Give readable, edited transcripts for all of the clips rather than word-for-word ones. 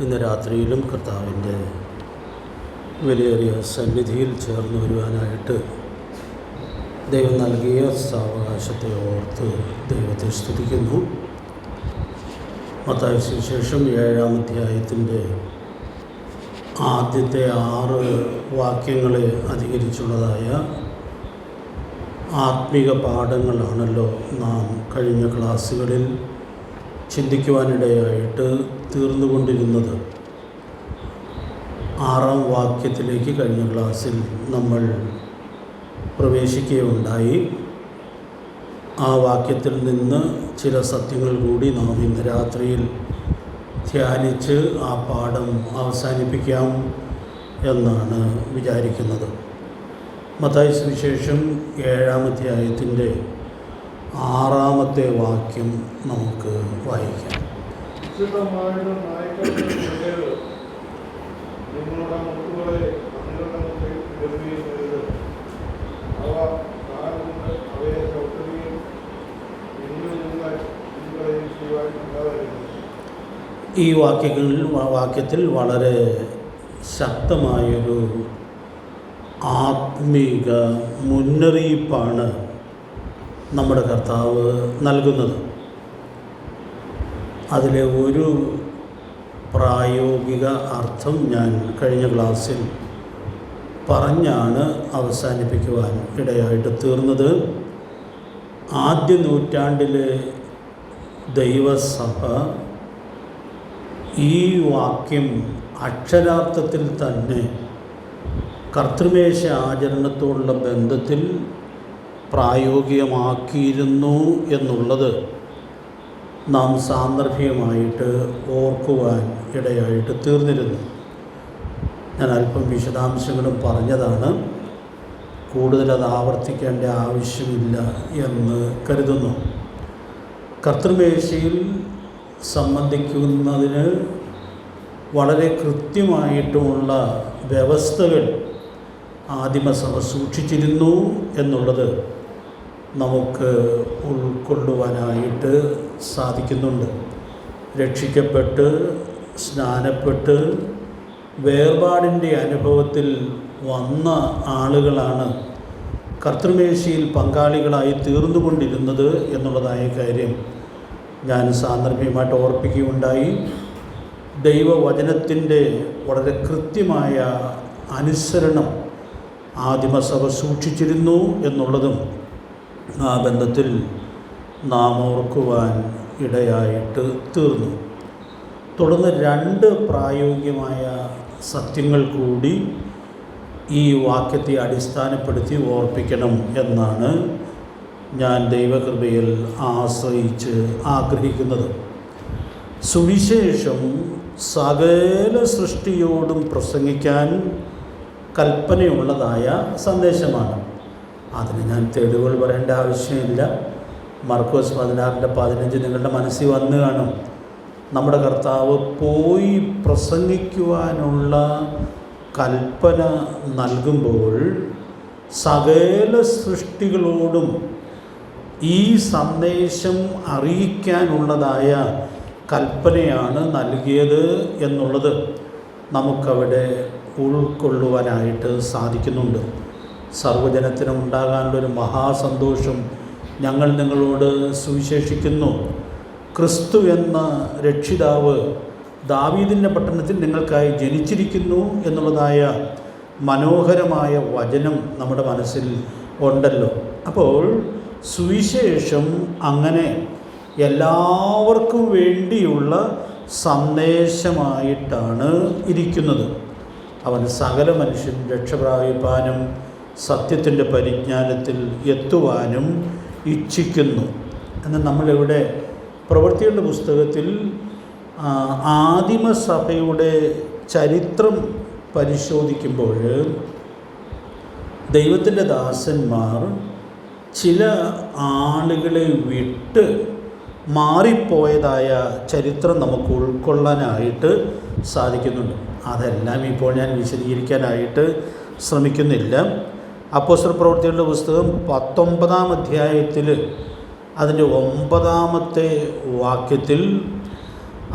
ഇന്ന് രാത്രിയിലും കർത്താവിൻ്റെ വിലയേറിയ സന്നിധിയിൽ ചേർന്ന് വരുവാനായിട്ട് ദൈവം നൽകിയ സാവകാശത്തെ ഓർത്ത് ദൈവത്തെ സ്തുതിക്കുന്നു. മത്തായി സുവിശേഷം 7-ാം അധ്യായത്തിൻ്റെ ആദ്യത്തെ 6 വാക്യങ്ങളെ അധികരിച്ചുള്ളതായ ആത്മീക പാഠങ്ങളാണല്ലോ നാം കഴിഞ്ഞ ക്ലാസ്സുകളിൽ ചിന്തിക്കുവാനിടയായിട്ട് തീർന്നുകൊണ്ടിരുന്നത്. 6-ാം വാക്യത്തിലേക്ക് കഴിഞ്ഞ ക്ലാസ്സിൽ നമ്മൾ പ്രവേശിക്കുകയുണ്ടായി. ആ വാക്യത്തിൽ നിന്ന് ചില സത്യങ്ങൾ കൂടി നാം ഇന്ന് രാത്രിയിൽ ധ്യാനിച്ച് ആ പാഠം അവസാനിപ്പിക്കാം എന്നാണ് വിചാരിക്കുന്നത്. മത്തായി സുവിശേഷം 7-ാം അധ്യായത്തിൻ്റെ 6-ാമത്തെ വാക്യം നമുക്ക് വായിക്കാം. ഈ വാക്യത്തിൽ വളരെ ശക്തമായൊരു ആത്മീക മുന്നറിയിപ്പാണ് നമ്മുടെ കർത്താവ് നൽകുന്നത്. അതിലെ ഒരു പ്രായോഗിക അർത്ഥം ഞാൻ കഴിഞ്ഞ ക്ലാസ്സിൽ പറഞ്ഞാണ് അവസാനിപ്പിക്കുവാൻ ഇടയായിട്ട് തീർന്നത്. ആദ്യ നൂറ്റാണ്ടിലെ ദൈവസഭ ഈ വാക്യം അക്ഷരാർത്ഥത്തിൽ തന്നെ കർത്തൃമേശ ആചരണത്തോടുള്ള ബന്ധത്തിൽ പ്രായോഗികമാക്കിയിരുന്നു എന്നുള്ളത് നാം സാന്ദർഭികമായിട്ട് ഓർക്കുവാൻ ഇടയായിട്ട് തീർന്നിരുന്നു. ഞാൻ അല്പം വിശദാംശങ്ങളും പറഞ്ഞതാണ്. കൂടുതലത് ആവർത്തിക്കേണ്ട ആവശ്യമില്ല എന്ന് കരുതുന്നു. കർത്തൃമേശയിൽ സംബന്ധിക്കുന്നതിന് വളരെ കൃത്യമായിട്ടുമുള്ള വ്യവസ്ഥകൾ ആദിമസഭ സൂക്ഷിച്ചിരുന്നു എന്നുള്ളത് നമുക്ക് ഉൾക്കൊള്ളുവാനായിട്ട് സാധിക്കുന്നുണ്ട്. രക്ഷിക്കപ്പെട്ട് സ്നാനപ്പെട്ട് വേർപാടിൻ്റെ അനുഭവത്തിൽ വന്ന ആളുകളാണ് കർത്തൃമേശയിൽ പങ്കാളികളായി തീർന്നുകൊണ്ടിരുന്നത് എന്നുള്ളതായ കാര്യം ഞാൻ സാന്ദർഭികമായിട്ട് ഓർപ്പിക്കുകയുണ്ടായി. ദൈവവചനത്തിൻ്റെ വളരെ കൃത്യമായ അനുസരണം ആദിമസഭ സൂക്ഷിച്ചിരുന്നു എന്നുള്ളതും ആ ബന്ധത്തിൽ നാം ഓർക്കുവാൻ ഇടയായിട്ട് തീർന്നു. തുടർന്ന് 2 പ്രായോഗികമായ സത്യങ്ങൾ കൂടി ഈ വാക്യത്തെ അടിസ്ഥാനപ്പെടുത്തി ഓർപ്പിക്കണം എന്നാണ് ഞാൻ ദൈവകൃപയിൽ ആശ്രയിച്ച് ആഗ്രഹിക്കുന്നത്. സുവിശേഷം സകല സൃഷ്ടിയോടും പ്രസംഗിക്കാൻ കൽപ്പനയുള്ളതായ സന്ദേശമാണ്. അതിന് ഞാൻ തെളിവുകൾ പറയേണ്ട ആവശ്യമില്ല. മർക്കോസ് 16:15 നിങ്ങളുടെ മനസ്സിൽ വന്നു കാണും. നമ്മുടെ കർത്താവ് പോയി പ്രസംഗിക്കുവാനുള്ള കൽപ്പന നൽകുമ്പോൾ സകല സൃഷ്ടികളോടും ഈ സന്ദേശം അറിയിക്കാനുള്ളതായ കൽപ്പനയാണ് നൽകിയത് എന്നുള്ളത് നമുക്കവിടെ ഉൾക്കൊള്ളുവാനായിട്ട് സാധിക്കുന്നുണ്ട്. സർവ്വജനത്തിനും ഉണ്ടാകാനുള്ളൊരു മഹാസന്തോഷം ഞങ്ങൾ നിങ്ങളോട് സുവിശേഷിക്കുന്നു. ക്രിസ്തു എന്ന രക്ഷിതാവ് ദാവീദിൻ്റെ പട്ടണത്തിൽ നിങ്ങൾക്കായി ജനിച്ചിരിക്കുന്നു എന്നുള്ളതായ മനോഹരമായ വചനം നമ്മുടെ മനസ്സിൽ ഉണ്ടല്ലോ. അപ്പോൾ സുവിശേഷം അങ്ങനെ എല്ലാവർക്കും വേണ്ടിയുള്ള സന്ദേശമായിട്ടാണ് ഇരിക്കുന്നത്. അവൻ സകല മനുഷ്യൻ രക്ഷപ്രാപിപ്പാനും സത്യത്തിൻ്റെ പരിജ്ഞാനത്തിൽ എത്തുവാനും ഇച്ഛിക്കുന്നു എന്ന് നമ്മളിവിടെ പ്രവൃത്തികളുടെ പുസ്തകത്തിൽ ആദിമസഭയുടെ ചരിത്രം പരിശോധിക്കുമ്പോൾ ദൈവത്തിൻ്റെ ദാസന്മാർ ചില ആളുകളെ വിട്ട് മാറിപ്പോയതായ ചരിത്രം നമുക്ക് ഉൾക്കൊള്ളാനായിട്ട് സാധിക്കുന്നുണ്ട്. അതെല്ലാം ഇപ്പോൾ ഞാൻ വിശദീകരിക്കാനായിട്ട് ശ്രമിക്കുന്നില്ല. അപ്പോസ്തല പ്രവൃത്തികളുടെ പുസ്തകം 19-ാം അധ്യായത്തിൽ അതിൻ്റെ 9-ാമത്തെ വാക്യത്തിൽ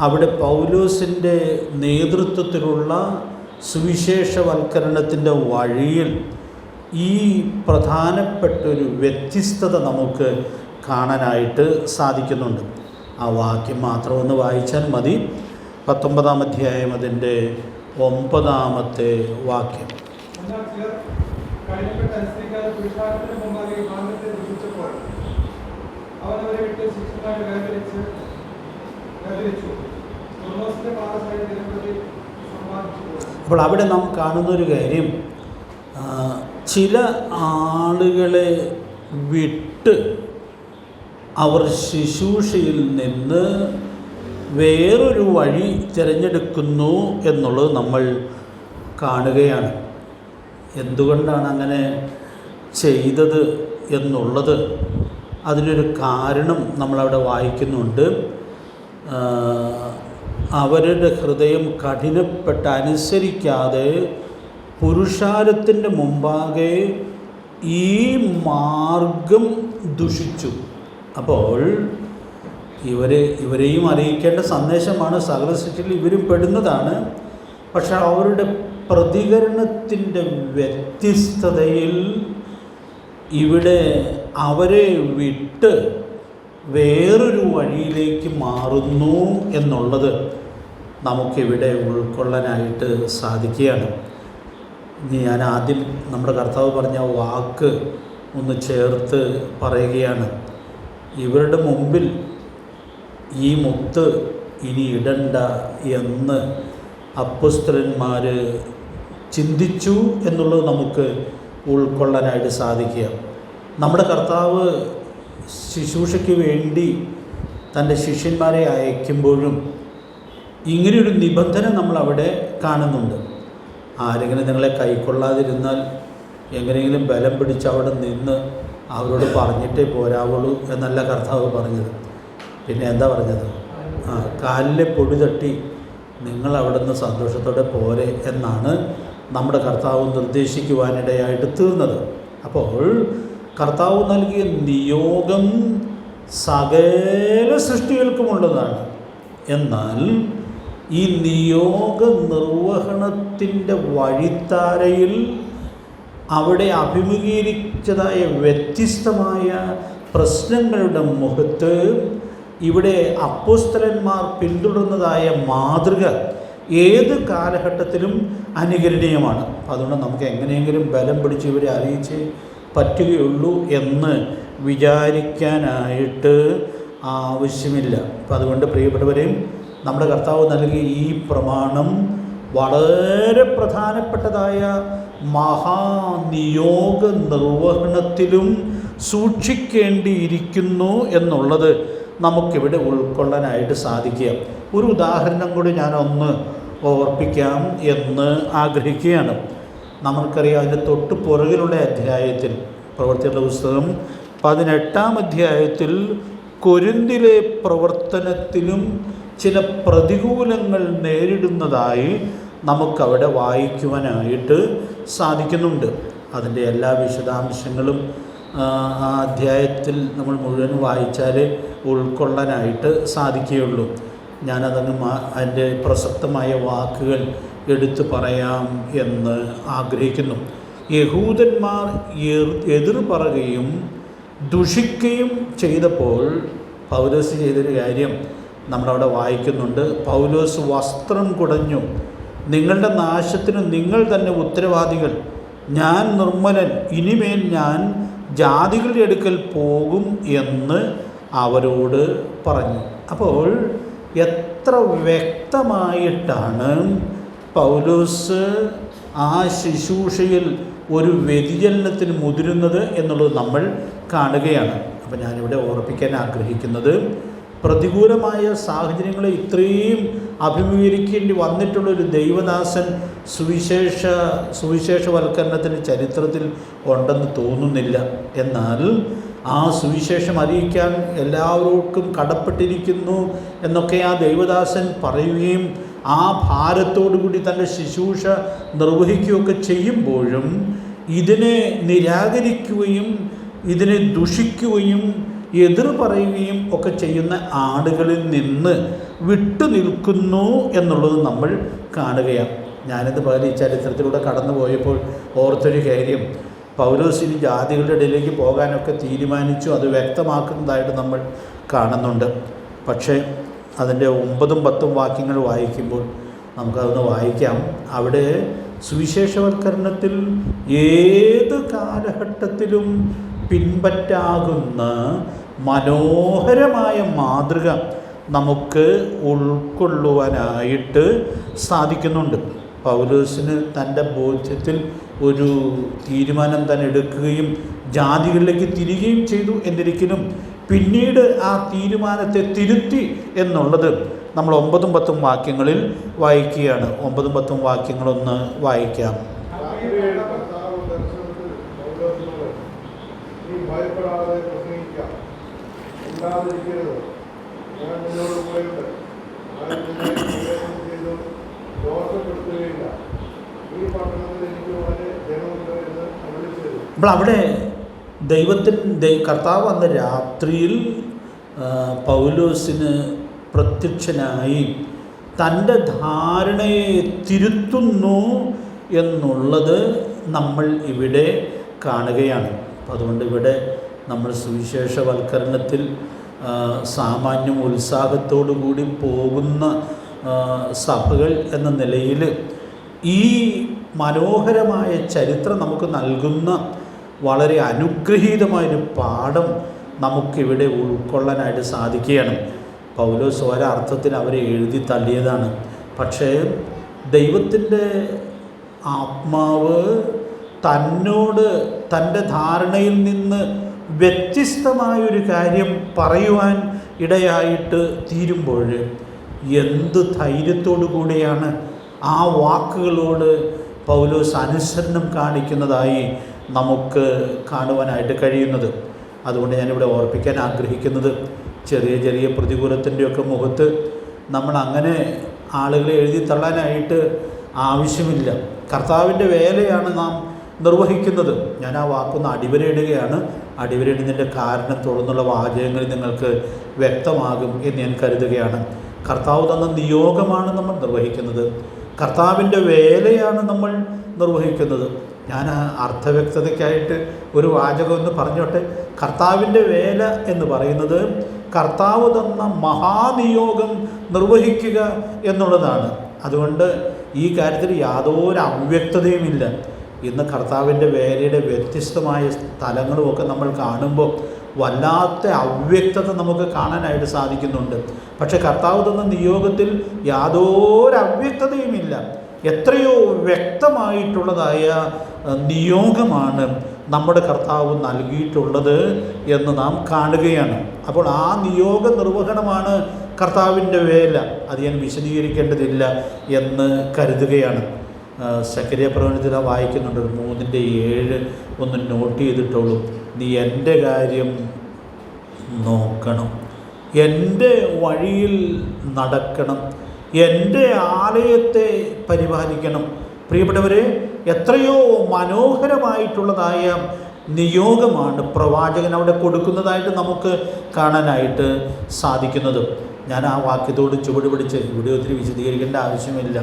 അവിടെ പൗലോസിൻ്റെ നേതൃത്വത്തിലുള്ള സുവിശേഷവൽക്കരണത്തിൻ്റെ വഴിയിൽ ഈ പ്രധാനപ്പെട്ടൊരു വ്യത്യസ്തത നമുക്ക് കാണാനായിട്ട് സാധിക്കുന്നുണ്ട്. ആ വാക്യം മാത്രം ഒന്ന് വായിച്ചാൽ മതി. 19-ാം അധ്യായം അതിൻ്റെ 9-ാമത്തെ വാക്യം. അപ്പോൾ അവിടെ നാം കാണുന്നൊരു കാര്യം, ചില ആളുകളെ വിട്ട് അവർ ശുശ്രൂഷയിൽ നിന്ന് വേറൊരു വഴി തിരഞ്ഞെടുക്കുന്നു എന്നുള്ളത് നമ്മൾ കാണുകയാണ്. എന്തുകൊണ്ടാണ് അങ്ങനെ ചെയ്തത് എന്നുള്ളത് അതിനൊരു കാരണം നമ്മളവിടെ വായിക്കുന്നുണ്ട്. അവരുടെ ഹൃദയം കഠിനപ്പെട്ട് അനുസരിക്കാതെ പുരുഷാരത്തിൻ്റെ മുമ്പാകെ ഈ മാർഗം ദുഷിച്ചു. അപ്പോൾ ഇവരെയും അറിയിക്കേണ്ട സന്ദേശമാണ്, സകല സൃഷ്ടിയിൽ ഇവരും പെടുന്നതാണ്. പക്ഷെ അവരുടെ പ്രതികരണത്തിൻ്റെ വ്യത്യസ്തതയിൽ ഇവിടെ അവരെ വിട്ട് വേറൊരു വഴിയിലേക്ക് മാറുന്നു എന്നുള്ളത് നമുക്കിവിടെ ഉൾക്കൊള്ളാനായിട്ട് സാധിക്കുകയാണ്. ഇനി ഞാൻ ആദ്യം നമ്മുടെ കർത്താവ് പറഞ്ഞ വാക്ക് ഒന്ന് ചേർത്ത് പറയുകയാണ്. ഇവരുടെ മുമ്പിൽ ഈ മുത്ത് ഇനി ഇടണ്ട എന്ന് അപ്പോസ്തലന്മാർ ചിന്തിച്ചു എന്നുള്ളത് നമുക്ക് ഉൾക്കൊള്ളാനായിട്ട് സാധിക്കുക. നമ്മുടെ കർത്താവ് ശുശ്രൂഷയ്ക്ക് വേണ്ടി തൻ്റെ ശിഷ്യന്മാരെ അയക്കുമ്പോഴും ഇങ്ങനെയൊരു നിബന്ധന നമ്മളവിടെ കാണുന്നുണ്ട്. ആരെങ്കിലും നിങ്ങളെ കൈക്കൊള്ളാതിരുന്നാൽ എങ്ങനെയെങ്കിലും ബലം പിടിച്ച് അവിടെ നിന്ന് അവരോട് പറഞ്ഞിട്ടേ പോരാവുള്ളൂ എന്നല്ല കർത്താവ് പറഞ്ഞത്. പിന്നെ എന്താ പറഞ്ഞത്? കാലിലെ പൊടി തട്ടി നിങ്ങൾ അവിടെ നിന്ന് സന്തോഷത്തോടെ പോരെ എന്നാണ് നമ്മുടെ കർത്താവ് നിർദ്ദേശിക്കുവാനിടയായിട്ട് തീർന്നത്. അപ്പോൾ കർത്താവ് നൽകിയ നിയോഗം സകല സൃഷ്ടികൾക്കുമുള്ളതാണ്. എന്നാൽ ഈ നിയോഗ നിർവഹണത്തിൻ്റെ വഴിത്താരയിൽ അവിടെ അഭിമുഖീകരിച്ചതായ വ്യത്യസ്തമായ പ്രശ്നങ്ങളുടെ മുഖത്ത് ഇവിടെ അപ്പോസ്തലന്മാർ പിന്തുടർന്നതായ മാതൃക ഏത് കാലഘട്ടത്തിലും അനുകരണീയമാണ്. അതുകൊണ്ട് നമുക്ക് എങ്ങനെയെങ്കിലും ബലം പിടിച്ച് ഇവരെ അറിയിച്ച് പറ്റുകയുള്ളൂ എന്ന് വിചാരിക്കാനായിട്ട് ആവശ്യമില്ല. അപ്പം അതുകൊണ്ട് പ്രിയപ്പെട്ടവരെയും നമ്മുടെ കർത്താവ് നൽകിയ ഈ പ്രമാണം വളരെ പ്രധാനപ്പെട്ടതായ മഹാനിയോഗ നിർവഹണത്തിലും സൂക്ഷിക്കേണ്ടിയിരിക്കുന്നു എന്നുള്ളത് നമുക്കിവിടെ ഉൾക്കൊള്ളാനായിട്ട് സാധിക്കുക. ഒരു ഉദാഹരണം കൂടി ഞാനൊന്ന് ഓർപ്പിക്കാം എന്ന് ആഗ്രഹിക്കുകയാണ്. നമുക്കറിയാം, അതിൻ്റെ തൊട്ട് പുറകിലുള്ള അധ്യായത്തിൽ, പ്രവൃത്തിയുടെ പുസ്തകം 18-ാം അധ്യായത്തിൽ കൊരിന്തിലെ പ്രവർത്തനത്തിലും ചില പ്രതികൂലങ്ങൾ നേരിടുന്നതായി നമുക്കവിടെ വായിക്കുവാനായിട്ട് സാധിക്കുന്നുണ്ട്. അതിൻ്റെ എല്ലാ വിശദാംശങ്ങളും ആ അധ്യായത്തിൽ നമ്മൾ മുഴുവൻ വായിച്ചാൽ ഉൾക്കൊള്ളാനായിട്ട് സാധിക്കുകയുള്ളൂ. ഞാനതങ്ങ് അതിൻ്റെ പ്രസക്തമായ വാക്കുകൾ എടുത്തു പറയാം എന്ന് ആഗ്രഹിക്കുന്നു. യഹൂദന്മാർ എതിർ പറയുകയും ദുഷിക്കുകയും ചെയ്തപ്പോൾ പൗലോസ് ചെയ്തൊരു കാര്യം നമ്മളവിടെ വായിക്കുന്നുണ്ട്. പൗലോസ് വസ്ത്രം കുടഞ്ഞു, നിങ്ങളുടെ നാശത്തിന് നിങ്ങൾ തന്നെ ഉത്തരവാദികൾ, ഞാൻ നിർമ്മലൻ, ഇനിമേൽ ഞാൻ ജാതികളുടെ അടുക്കൽ പോകും എന്ന് അവരോട് പറഞ്ഞു. അപ്പോൾ എത്ര വ്യക്തമായിട്ടാണ് പൗലോസ് ആ ശുശ്രൂഷയിൽ ഒരു വ്യതിചലനത്തിന് മുതിരുന്നത് എന്നുള്ളത് നമ്മൾ കാണുകയാണ്. അപ്പോൾ ഞാനിവിടെ ഓർപ്പിക്കാൻ ആഗ്രഹിക്കുന്നത്, പ്രതികൂലമായ സാഹചര്യങ്ങളെ ഇത്രയും അഭിമുഖീകരിക്കേണ്ടി വന്നിട്ടുള്ളൊരു ദൈവദാസൻ സുവിശേഷവൽക്കരണത്തിൻ്റെ ചരിത്രത്തിൽ ഉണ്ടെന്ന് തോന്നുന്നില്ല. എന്നാൽ ആ സുവിശേഷം അറിയിക്കാൻ എല്ലാവർക്കും കടപ്പെട്ടിരിക്കുന്നു എന്നൊക്കെ ആ ദൈവദാസൻ പറയുകയും ആ ഭാരത്തോടുകൂടി തൻ്റെ ശുശ്രൂഷ നിർവഹിക്കുകയൊക്കെ ചെയ്യുമ്പോഴും ഇതിനെ നിരാകരിക്കുകയും ഇതിനെ ദുഷിക്കുകയും എതിർ പറയുകയും ഒക്കെ ചെയ്യുന്ന ആളുകളിൽ നിന്ന് വിട്ടു നിൽക്കുന്നു എന്നുള്ളത് നമ്മൾ കാണുകയാണ്. ഞാനിത് പകരം ഈ ചരിത്രത്തിലൂടെ കടന്നു പോയപ്പോൾ ഓർത്തൊരു കാര്യം, പൗലോസിന് ജാതികളുടെ ഇടയിലേക്ക് പോകാനൊക്കെ തീരുമാനിച്ചു, അത് വ്യക്തമാക്കുന്നതായിട്ട് നമ്മൾ കാണുന്നുണ്ട്. പക്ഷേ അതിൻ്റെ 9ഉം 10ഉം വാക്യങ്ങൾ വായിക്കുമ്പോൾ നമുക്കതൊന്ന് വായിക്കാം. അവിടെ സുവിശേഷവൽക്കരണത്തിൽ ഏത് കാലഘട്ടത്തിലും പിൻപറ്റാകുന്ന മനോഹരമായ മാതൃക നമുക്ക് ഉൾക്കൊള്ളുവാനായിട്ട് സാധിക്കുന്നുണ്ട്. പൗലോസിന് തൻ്റെ ബോധ്യത്തിൽ ഒരു തീരുമാനം തന്നെ എടുക്കുകയും ജാതികളിലേക്ക് തിരികുകയും ചെയ്തു. എന്നിരിക്കലും പിന്നീട് ആ തീരുമാനത്തെ തിരുത്തി എന്നുള്ളത് നമ്മൾ 9ഉം 10ഉം വാക്യങ്ങളിൽ വായിക്കുകയാണ്. 9ഉം 10ഉം വാക്യങ്ങളൊന്ന് വായിക്കാം. അപ്പോൾ അവിടെ കർത്താവ് അന്ന് രാത്രിയിൽ പൗലോസിന് പ്രത്യക്ഷനായി തൻ്റെ ധാരണയെ തിരുത്തുന്നു എന്നുള്ളത് നമ്മൾ ഇവിടെ കാണുകയാണ്. അപ്പം അതുകൊണ്ട് ഇവിടെ നമ്മൾ സുവിശേഷവൽക്കരണത്തിൽ സാമാന്യം ഉത്സാഹത്തോടു കൂടി പോകുന്ന സഭകൾ എന്ന നിലയിൽ ഈ മനോഹരമായ ചരിത്രം നമുക്ക് നൽകുന്ന വളരെ അനുഗ്രഹീതമായൊരു പാഠം നമുക്കിവിടെ ഉൾക്കൊള്ളാനായിട്ട് സാധിക്കുകയാണ്. പൗലോസ് ഒരർത്ഥത്തിൽ അവരെ എഴുതി തള്ളിയതാണ്. പക്ഷേ ദൈവത്തിൻ്റെ ആത്മാവ് തന്നോട് തൻ്റെ ധാരണയിൽ നിന്ന് വ്യത്യസ്തമായൊരു കാര്യം പറയുവാൻ ഇടയായിട്ട് തീരുമ്പോൾ എന്ത് ധൈര്യത്തോടു കൂടിയാണ് ആ വാക്കുകളോട് പൗലോസ് അനുസരണം കാണിക്കുന്നതായി നമുക്ക് കാണുവാനായിട്ട് കഴിയുന്നത്. അതുകൊണ്ട് ഞാനിവിടെ ഓർപ്പിക്കാൻ ആഗ്രഹിക്കുന്നത്, ചെറിയ ചെറിയ പ്രതികൂലത്തിൻ്റെയൊക്കെ മുഖത്ത് നമ്മൾ അങ്ങനെ ആളുകളെ എഴുതി തള്ളാനായിട്ട് ആവശ്യമില്ല. കർത്താവിൻ്റെ വേലയാണ് നാം നിർവഹിക്കുന്നത്. ഞാൻ ആ വാക്കൊന്ന് അടിവരയിടുകയാണ്. അടിവരയിടുന്നതിൻ്റെ കാരണം തുടർന്നുള്ള വാചകങ്ങളിൽ നിങ്ങൾക്ക് വ്യക്തമാകും എന്ന് ഞാൻ കരുതുകയാണ്. കർത്താവ് തന്ന നിയോഗമാണ് നമ്മൾ നിർവഹിക്കുന്നത്. കർത്താവിൻ്റെ വേലയാണ് നമ്മൾ നിർവഹിക്കുന്നത്. ഞാൻ അർത്ഥവ്യക്തതയ്ക്കായിട്ട് ഒരു വാചകം എന്ന് പറഞ്ഞോട്ടെ. കർത്താവിൻ്റെ വേല എന്ന് പറയുന്നത് കർത്താവ് തന്ന മഹാനിയോഗം നിർവഹിക്കുക എന്നുള്ളതാണ്. അതുകൊണ്ട് ഈ കാര്യത്തിൽ യാതൊരു അവ്യക്തതയുമില്ല. ഇന്ന് കർത്താവിൻ്റെ വേലയുടെ വ്യത്യസ്തമായ സ്ഥലങ്ങളുമൊക്കെ നമ്മൾ കാണുമ്പോൾ വല്ലാത്ത അവ്യക്തത നമുക്ക് കാണാനായിട്ട് സാധിക്കുന്നുണ്ട്. പക്ഷെ കർത്താവ് തന്ന നിയോഗത്തിൽ യാതൊരു അവ്യക്തതയുമില്ല. എത്രയോ വ്യക്തമായിട്ടുള്ളതായ നിയോഗമാണ് നമ്മുടെ കർത്താവ് നൽകിയിട്ടുള്ളത് എന്ന് നാം കാണുകയാണ്. അപ്പോൾ ആ നിയോഗ നിർവഹണമാണ് കർത്താവിൻ്റെ വേല. അത് ഞാൻ വിശദീകരിക്കേണ്ടതില്ല എന്ന് കരുതുകയാണ്. സക്കറിയ പ്രവചനത്തിൽ വായിക്കുന്നുണ്ട് 3:7 ഒന്ന് നോട്ട് ചെയ്തിട്ടുള്ളൂ. നീ എൻ്റെ കാര്യം നോക്കണം, എൻ്റെ വഴിയിൽ നടക്കണം, എൻ്റെ ആലയത്തെ പരിപാലിക്കണം. പ്രിയപ്പെട്ടവരെ, എത്രയോ മനോഹരമായിട്ടുള്ളതായ നിയോഗമാണ് പ്രവാചകൻ അവിടെ കൊടുക്കുന്നതായിട്ട് നമുക്ക് കാണാനായിട്ട് സാധിക്കുന്നത്. ഞാൻ ആ വാക്യത്തോട് ചുവട് പിടിച്ച് ഇവിടെ ഒത്തിരി വിശദീകരിക്കേണ്ട ആവശ്യമില്ല.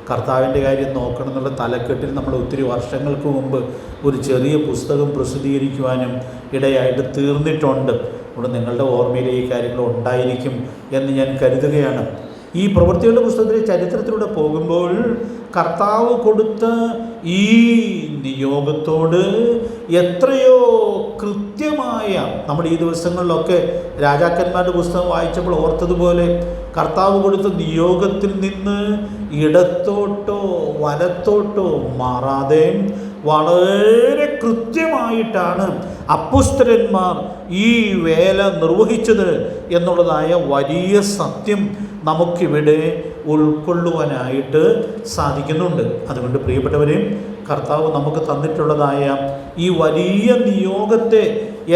കർത്താവിൻ്റെ കാര്യം നോക്കണം എന്നുള്ള തലക്കെട്ടിൽ നമ്മൾ ഒത്തിരി വർഷങ്ങൾക്ക് മുമ്പ് ഒരു ചെറിയ പുസ്തകം പ്രസിദ്ധീകരിക്കുവാനും ഇടയായിട്ട് തീർന്നിട്ടുണ്ട്. ഇവിടെ നിങ്ങളുടെ ഓർമ്മയിൽ ഈ കാര്യങ്ങൾ ഉണ്ടായിരിക്കും എന്ന് ഞാൻ കരുതുകയാണ്. ഈ പ്രവൃത്തികളുടെ പുസ്തകത്തിലെ ചരിത്രത്തിലൂടെ പോകുമ്പോൾ കർത്താവ് കൊടുത്ത ഈ നിയോഗത്തോട് എത്രയോ കൃത്യമായ, നമ്മുടെ ഈ ദിവസങ്ങളിലൊക്കെ രാജാക്കന്മാരുടെ പുസ്തകം വായിച്ചപ്പോൾ ഓർത്തതുപോലെ കർത്താവ് കൊടുത്ത നിയോഗത്തിൽ നിന്ന് ഇടത്തോട്ടോ വലത്തോട്ടോ മാറാതെ വളരെ കൃത്യമായിട്ടാണ് അപ്പോസ്തലന്മാർ ഈ വേല നിർവഹിച്ചത് എന്നുള്ളതായ വലിയ സത്യം നമുക്കിവിടെ ഉൾക്കൊള്ളുവാനായിട്ട് സാധിക്കുന്നുണ്ട്. അതുകൊണ്ട് പ്രിയപ്പെട്ടവരെ, കർത്താവ് നമുക്ക് തന്നിട്ടുള്ളതായ ഈ വലിയ നിയോഗത്തെ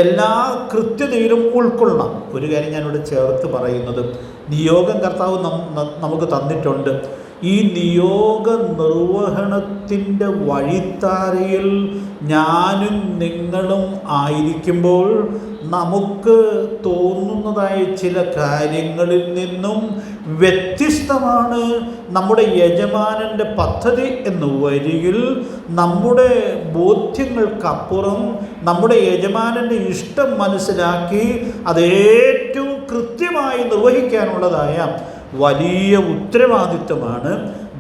എല്ലാ കൃത്യതയിലും ഉൾക്കൊള്ളാം. ഒരു കാര്യം ഞാനിവിടെ ചേർത്ത് പറയുന്നത്, നിയോഗം കർത്താവ് നമുക്ക് തന്നിട്ടുണ്ട്. ഈ നിയോഗ നിർവഹണത്തിൻ്റെ വഴിത്താരയിൽ ഞാനും നിങ്ങളും ആയിരിക്കുമ്പോൾ നമുക്ക് തോന്നുന്നതായ ചില കാര്യങ്ങളിൽ നിന്നും വ്യത്യസ്തമാണ് നമ്മുടെ യജമാനൻ്റെ പദ്ധതി എന്ന് വരികിൽ, നമ്മുടെ ബോധ്യങ്ങൾക്കപ്പുറം നമ്മുടെ യജമാനൻ്റെ ഇഷ്ടം മനസ്സിലാക്കി അത് ഏറ്റവും കൃത്യമായി നിർവഹിക്കാനുള്ളതായ വലിയ ഉത്തരവാദിത്വമാണ്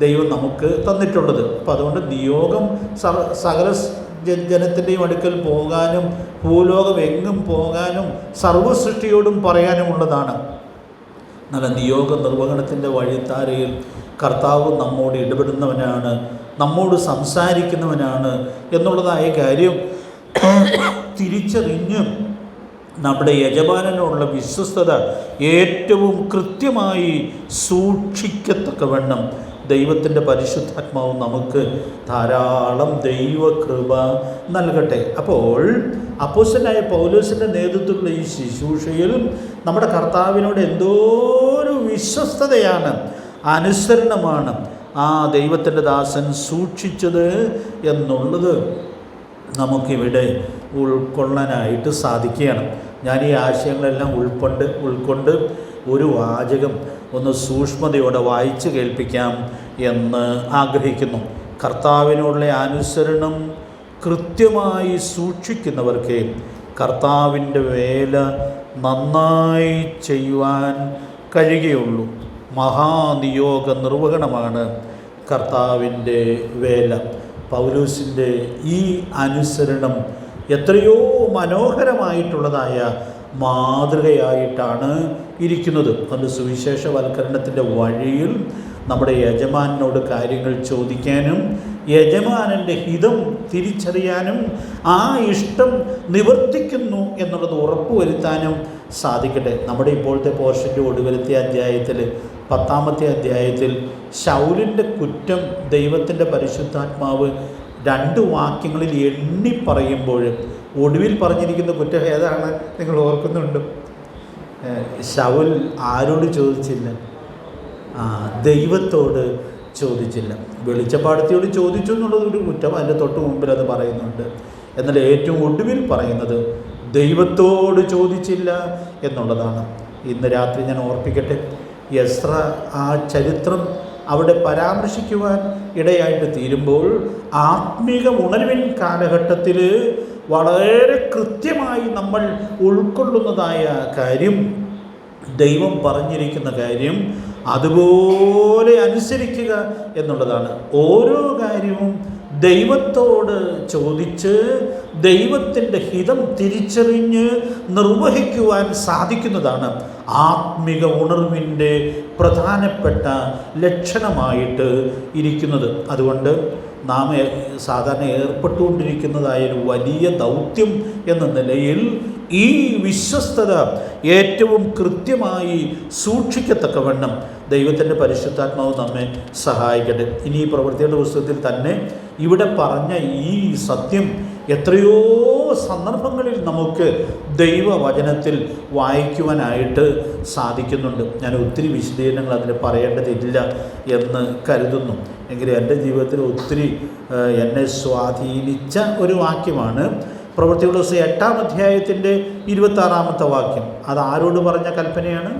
ദൈവം നമുക്ക് തന്നിട്ടുള്ളത്. അപ്പോൾ അതുകൊണ്ട് നിയോഗം സകല ജനത്തിൻ്റെയും അടുക്കൽ പോകാനും ഭൂലോകം എങ്ങും പോകാനും സർവ്വസൃഷ്ടിയോടും പറയാനുമുള്ളതാണ്. നല്ല നിയോഗ നിർവഹണത്തിൻ്റെ വഴിത്താരയിൽ കർത്താവ് നമ്മോട് ഇടപെടുന്നവനാണ്, നമ്മോട് സംസാരിക്കുന്നവനാണ് എന്നുള്ളതായ കാര്യം തിരിച്ചറിഞ്ഞ് നമ്മുടെ യജമാനനുള്ള വിശ്വസ്തത ഏറ്റവും കൃത്യമായി സൂക്ഷിക്കത്തക്കവണ്ണം ദൈവത്തിൻ്റെ പരിശുദ്ധാത്മാവ് നമുക്ക് ധാരാളം ദൈവകൃപ നൽകട്ടെ. അപ്പോൾ അപ്പോസ്തലനായ പൗലോസിൻ്റെ നേതൃത്വത്തിലുള്ള ഈ ശുശ്രൂഷയിൽ നമ്മുടെ കർത്താവിനോട് എന്തോ ഒരു വിശ്വസ്തതയാണ്, അനുസരണമാണ് ആ ദൈവത്തിൻ്റെ ദാസൻ സൂക്ഷിച്ചത് എന്നുള്ളത് നമുക്കിവിടെ ഉൾക്കൊള്ളാനായിട്ട് സാധിക്കുകയാണ്. ഞാൻ ഈ ആശയങ്ങളെല്ലാം ഉൾക്കൊണ്ട് ഒരു വാചകം ഒന്ന് സൂക്ഷ്മതയോടെ വായിച്ച് കേൾപ്പിക്കാം എന്ന് ആഗ്രഹിക്കുന്നു. കർത്താവിനുള്ള അനുസരണം കൃത്യമായി സൂക്ഷിക്കുന്നവർക്ക് കർത്താവിൻ്റെ വേല നന്നായി ചെയ്യുവാൻ കഴിയുകയുള്ളൂ. മഹാനിയോഗ നിർവഹണമാണ് കർത്താവിൻ്റെ വേല. പൗലോസിൻ്റെ ഈ അനുസരണം എത്രയോ മനോഹരമായിട്ടുള്ളതായ മാതൃകയായിട്ടാണ് ഇരിക്കുന്നത്. അത് സുവിശേഷവൽക്കരണത്തിൻ്റെ വഴിയിൽ നമ്മുടെ യജമാനോട് കാര്യങ്ങൾ ചോദിക്കാനും യജമാനൻ്റെ ഹിതം തിരിച്ചറിയാനും ആ ഇഷ്ടം നിവർത്തിക്കുന്നു എന്നുള്ളത് ഉറപ്പുവരുത്താനും സാധിക്കട്ടെ. നമ്മുടെ ഇപ്പോഴത്തെ പോർഷൻ്റെ ഒടുവിലത്തെ അധ്യായത്തിൽ 10-ാമത്തെ അധ്യായത്തിൽ ശൗലിൻ്റെ കുറ്റം ദൈവത്തിൻ്റെ പരിശുദ്ധാത്മാവ് 2 വാക്യങ്ങളിൽ എണ്ണി പറയുമ്പോൾ ഒടുവിൽ പറഞ്ഞിരിക്കുന്ന കുറ്റം ഏതാണ് നിങ്ങൾ ഓർക്കുന്നുണ്ട്? ശൗൽ ആരോട് ചോദിച്ചില്ല? ദൈവത്തോട് ചോദിച്ചില്ല. വെളിച്ചപ്പാടത്തിയോട് ചോദിച്ചു എന്നുള്ളത് ഒരു കുറ്റം, അതിൻ്റെ തൊട്ട് മുമ്പിൽ അത് പറയുന്നുണ്ട്. എന്നാൽ ഏറ്റവും ഒടുവിൽ പറയുന്നത് ദൈവത്തോട് ചോദിച്ചില്ല എന്നുള്ളതാണ്. ഇന്ന് രാത്രി ഞാൻ ഓർപ്പിക്കട്ടെ, എസ്ര ആ ചരിത്രം അവിടെ പരാമർശിക്കുവാൻ ഇടയായിട്ട് തീരുമ്പോൾ ആത്മീക ഉണർവിൻ കാലഘട്ടത്തിൽ വളരെ കൃത്യമായി നമ്മൾ ഉൾക്കൊള്ളുന്നതായ കാര്യം, ദൈവം പറഞ്ഞിരിക്കുന്ന കാര്യം അതുപോലെ അനുസരിക്കുക എന്നുള്ളതാണ്. ഓരോ കാര്യവും ദൈവത്തോട് ചോദിച്ച് ദൈവത്തിൻ്റെ ഹിതം തിരിച്ചറിഞ്ഞ് നിർവഹിക്കുവാൻ സാധിക്കുന്നതാണ് ആത്മിക ഉണർവിൻ്റെ പ്രധാനപ്പെട്ട ലക്ഷണമായിട്ട് ഇരിക്കുന്നത്. അതുകൊണ്ട് നാം സാധാരണ ഏർപ്പെട്ടുകൊണ്ടിരിക്കുന്നതായൊരു വലിയ ദൗത്യം എന്ന നിലയിൽ ഈ വിശ്വസ്തത ഏറ്റവും കൃത്യമായി സൂക്ഷിക്കത്തക്കവണ്ണം ദൈവത്തിൻ്റെ പരിശുദ്ധാത്മാവ് നമ്മെ സഹായിക്കട്ടെ. ഇനി ഈ പ്രവൃത്തിയുടെ പുസ്തകത്തിൽ തന്നെ ഇവിടെ പറഞ്ഞ ഈ സത്യം എത്രയോ സന്ദർഭങ്ങളിൽ നമുക്ക് ദൈവവചനത്തിൽ വായിക്കുവാനായിട്ട് സാധിക്കുന്നുണ്ട്. ഞാൻ ഒത്തിരി വിശദീകരണങ്ങൾ അതിന് പറയേണ്ടതില്ല എന്ന് കരുതുന്നു. എങ്കിലും എൻ്റെ ജീവിതത്തിൽ ഒത്തിരി എന്നെ സ്വാധീനിച്ച ഒരു വാക്യമാണ് പ്രവൃത്തിയുടെ പുസ്തകം 8-ാം അധ്യായത്തിൻ്റെ 26-ാമത്തെ വാക്യം. അത് ആരോട് പറഞ്ഞ കൽപ്പനയാണ്?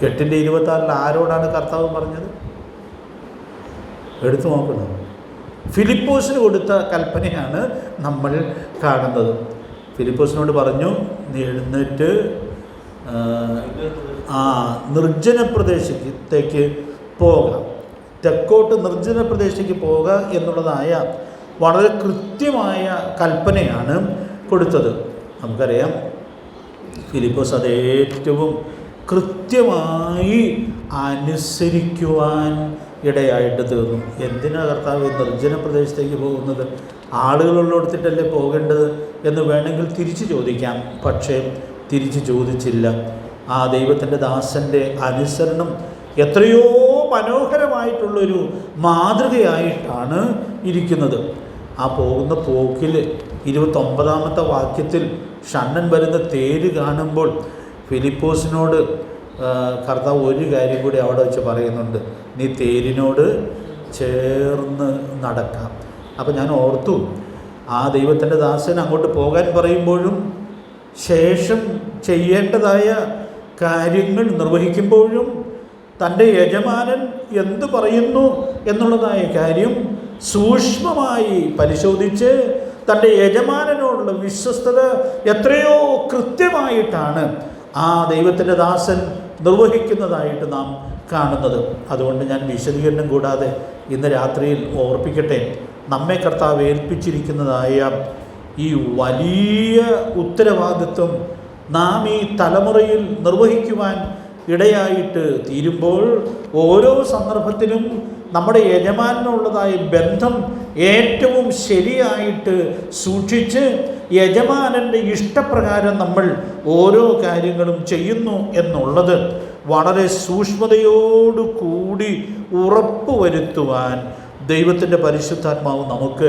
8:26 ആരോടാണ് കർത്താവ് പറഞ്ഞത്? എടുത്തു നോക്കണം. ഫിലിപ്പോസിന് കൊടുത്ത കൽപ്പനയാണ് നമ്മൾ കാണുന്നത്. ഫിലിപ്പോസിനോട് പറഞ്ഞു, നീ എഴുന്നേറ്റ് നിർജ്ജന പ്രദേശത്തേക്ക് പോകാം, തെക്കോട്ട് നിർജ്ജന പ്രദേശത്തേക്ക് പോകുക എന്നുള്ളതായ വളരെ കൃത്യമായ കൽപ്പനയാണ് കൊടുത്തത്. നമുക്കറിയാം ഫിലിപ്പോസ് അത് ഏറ്റവും കൃത്യമായി അനുസരിക്കുവാൻ ഇടയായിട്ട് തീർന്നു. എന്തിനാണ് കർത്താവ് നിർജ്ജന പ്രദേശത്തേക്ക് പോകുന്നത്? ആളുകളുള്ളിടത്തിട്ടല്ലേ പോകേണ്ടത് എന്ന് വേണമെങ്കിൽ തിരിച്ചു ചോദിക്കാം. പക്ഷേ തിരിച്ചു ചോദിച്ചില്ല. ആ ദൈവത്തിൻ്റെ ദാസൻ്റെ അനുസരണം എത്രയോ മനോഹരമായിട്ടുള്ളൊരു മാതൃകയായിട്ടാണ് ഇരിക്കുന്നത്. ആ പോകുന്ന പോക്കിൽ 29-ാമത്തെ വാക്യത്തിൽ ഷണ്ണൻ വരുന്ന തേര് കാണുമ്പോൾ ഫിലിപ്പോസിനോട് കർത്താവ് ഒരു കാര്യം കൂടി അവിടെ വെച്ച് പറയുന്നുണ്ട്, നീ തേരിനോട് ചേർന്ന് നടക്കാം. അപ്പോൾ ഞാൻ ഓർത്തു, ആ ദൈവത്തിൻ്റെ ദാസൻ അങ്ങോട്ട് പോകാൻ പറയുമ്പോഴും ശേഷം ചെയ്യേണ്ടതായ കാര്യങ്ങൾ നിർവഹിക്കുമ്പോഴും തൻ്റെ യജമാനൻ എന്ത് പറയുന്നു എന്നുള്ളതായ കാര്യം സൂക്ഷ്മമായി പരിശോധിച്ച് തൻ്റെ യജമാനനോടുള്ള വിശ്വസ്തത എത്രയോ കൃത്യമായിട്ടാണ് ആ ദൈവത്തിൻ്റെ ദാസൻ നിർവഹിക്കുന്നതായിട്ട് നാം കാണുന്നത്. അതുകൊണ്ട് ഞാൻ വിശദീകരണം കൂടാതെ ഇന്ന് രാത്രിയിൽ ഓർപ്പിക്കട്ടെ, നമ്മെ കർത്താവ് ഏൽപ്പിച്ചിരിക്കുന്നതായ ഈ വലിയ ഉത്തരവാദിത്വം നാം ഈ തലമുറയിൽ നിർവഹിക്കുവാൻ ഇടയായിട്ട് തീരുമ്പോൾ ഓരോ സന്ദർഭത്തിലും നമ്മുടെ യജമാനനുള്ളതായ ബന്ധം ഏറ്റവും ശരിയായിട്ട് സൂക്ഷിച്ച് യജമാനൻ്റെ ഇഷ്ടപ്രകാരം നമ്മൾ ഓരോ കാര്യങ്ങളും ചെയ്യുന്നു എന്നുള്ളത് വളരെ സൂക്ഷ്മതയോടുകൂടി ഉറപ്പുവരുത്തുവാൻ ദൈവത്തിൻ്റെ പരിശുദ്ധാത്മാവ് നമുക്ക്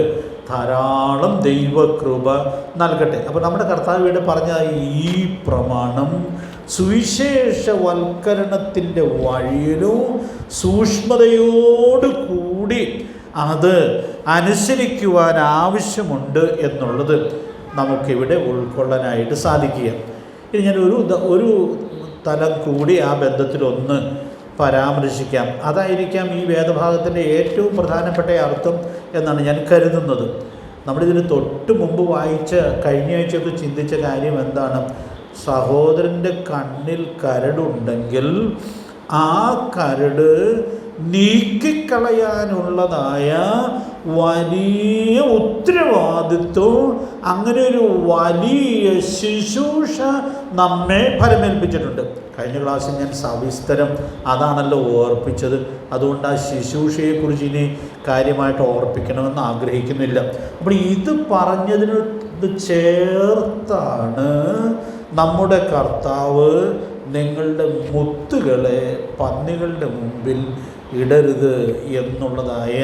ധാരാളം ദൈവകൃപ നൽകട്ടെ. അപ്പോൾ നമ്മുടെ കർത്താവ് ഇവിടെ പറഞ്ഞ ഈ പ്രമാണം സുവിശേഷവൽക്കരണത്തിൻ്റെ വഴിയിലും സൂക്ഷ്മതയോടുകൂടി അത് അനുസരിക്കുവാൻ ആവശ്യമുണ്ട് എന്നുള്ളത് നമുക്കിവിടെ ഉൾക്കൊള്ളാനായിട്ട് സാധിക്കുക. ഇനി ഞാൻ ഒരു തലം കൂടി ആ ബന്ധത്തിലൊന്ന് പരാമർശിക്കാം. അതായിരിക്കാം ഈ വേദഭാഗത്തിൻ്റെ ഏറ്റവും പ്രധാനപ്പെട്ട അർത്ഥം എന്നാണ് ഞാൻ കരുതുന്നത്. നമ്മളിതിന് തൊട്ട് മുമ്പ് വായിച്ച കഴിഞ്ഞ ആഴ്ചയൊക്കെ ചിന്തിച്ച കാര്യം എന്താണ്? സഹോദരൻ്റെ കണ്ണിൽ കരടുണ്ടെങ്കിൽ ആ കരട് നീക്കിക്കളയാനുള്ളതായ വലിയ ഉത്തരവാദിത്വം, അങ്ങനെ ഒരു വലിയ ശുശ്രൂഷ നമ്മെ ഫലമേൽപ്പിച്ചിട്ടുണ്ട്. കഴിഞ്ഞ ക്ലാസ്സിൽ ഞാൻ സവിസ്തരം അതാണല്ലോ ഓർപ്പിച്ചത്. അതുകൊണ്ട് ആ ശുശ്രൂഷയെക്കുറിച്ച് ഇനി കാര്യമായിട്ട് ഓർപ്പിക്കണമെന്ന് ആഗ്രഹിക്കുന്നില്ല. അപ്പോൾ ഇത് പറഞ്ഞതിനോട് ചേർത്താണ് നമ്മുടെ കർത്താവ് നിങ്ങളുടെ മുത്തുകളെ പന്നികളുടെ മുമ്പിൽ ഇടരുത് എന്നുള്ളതായ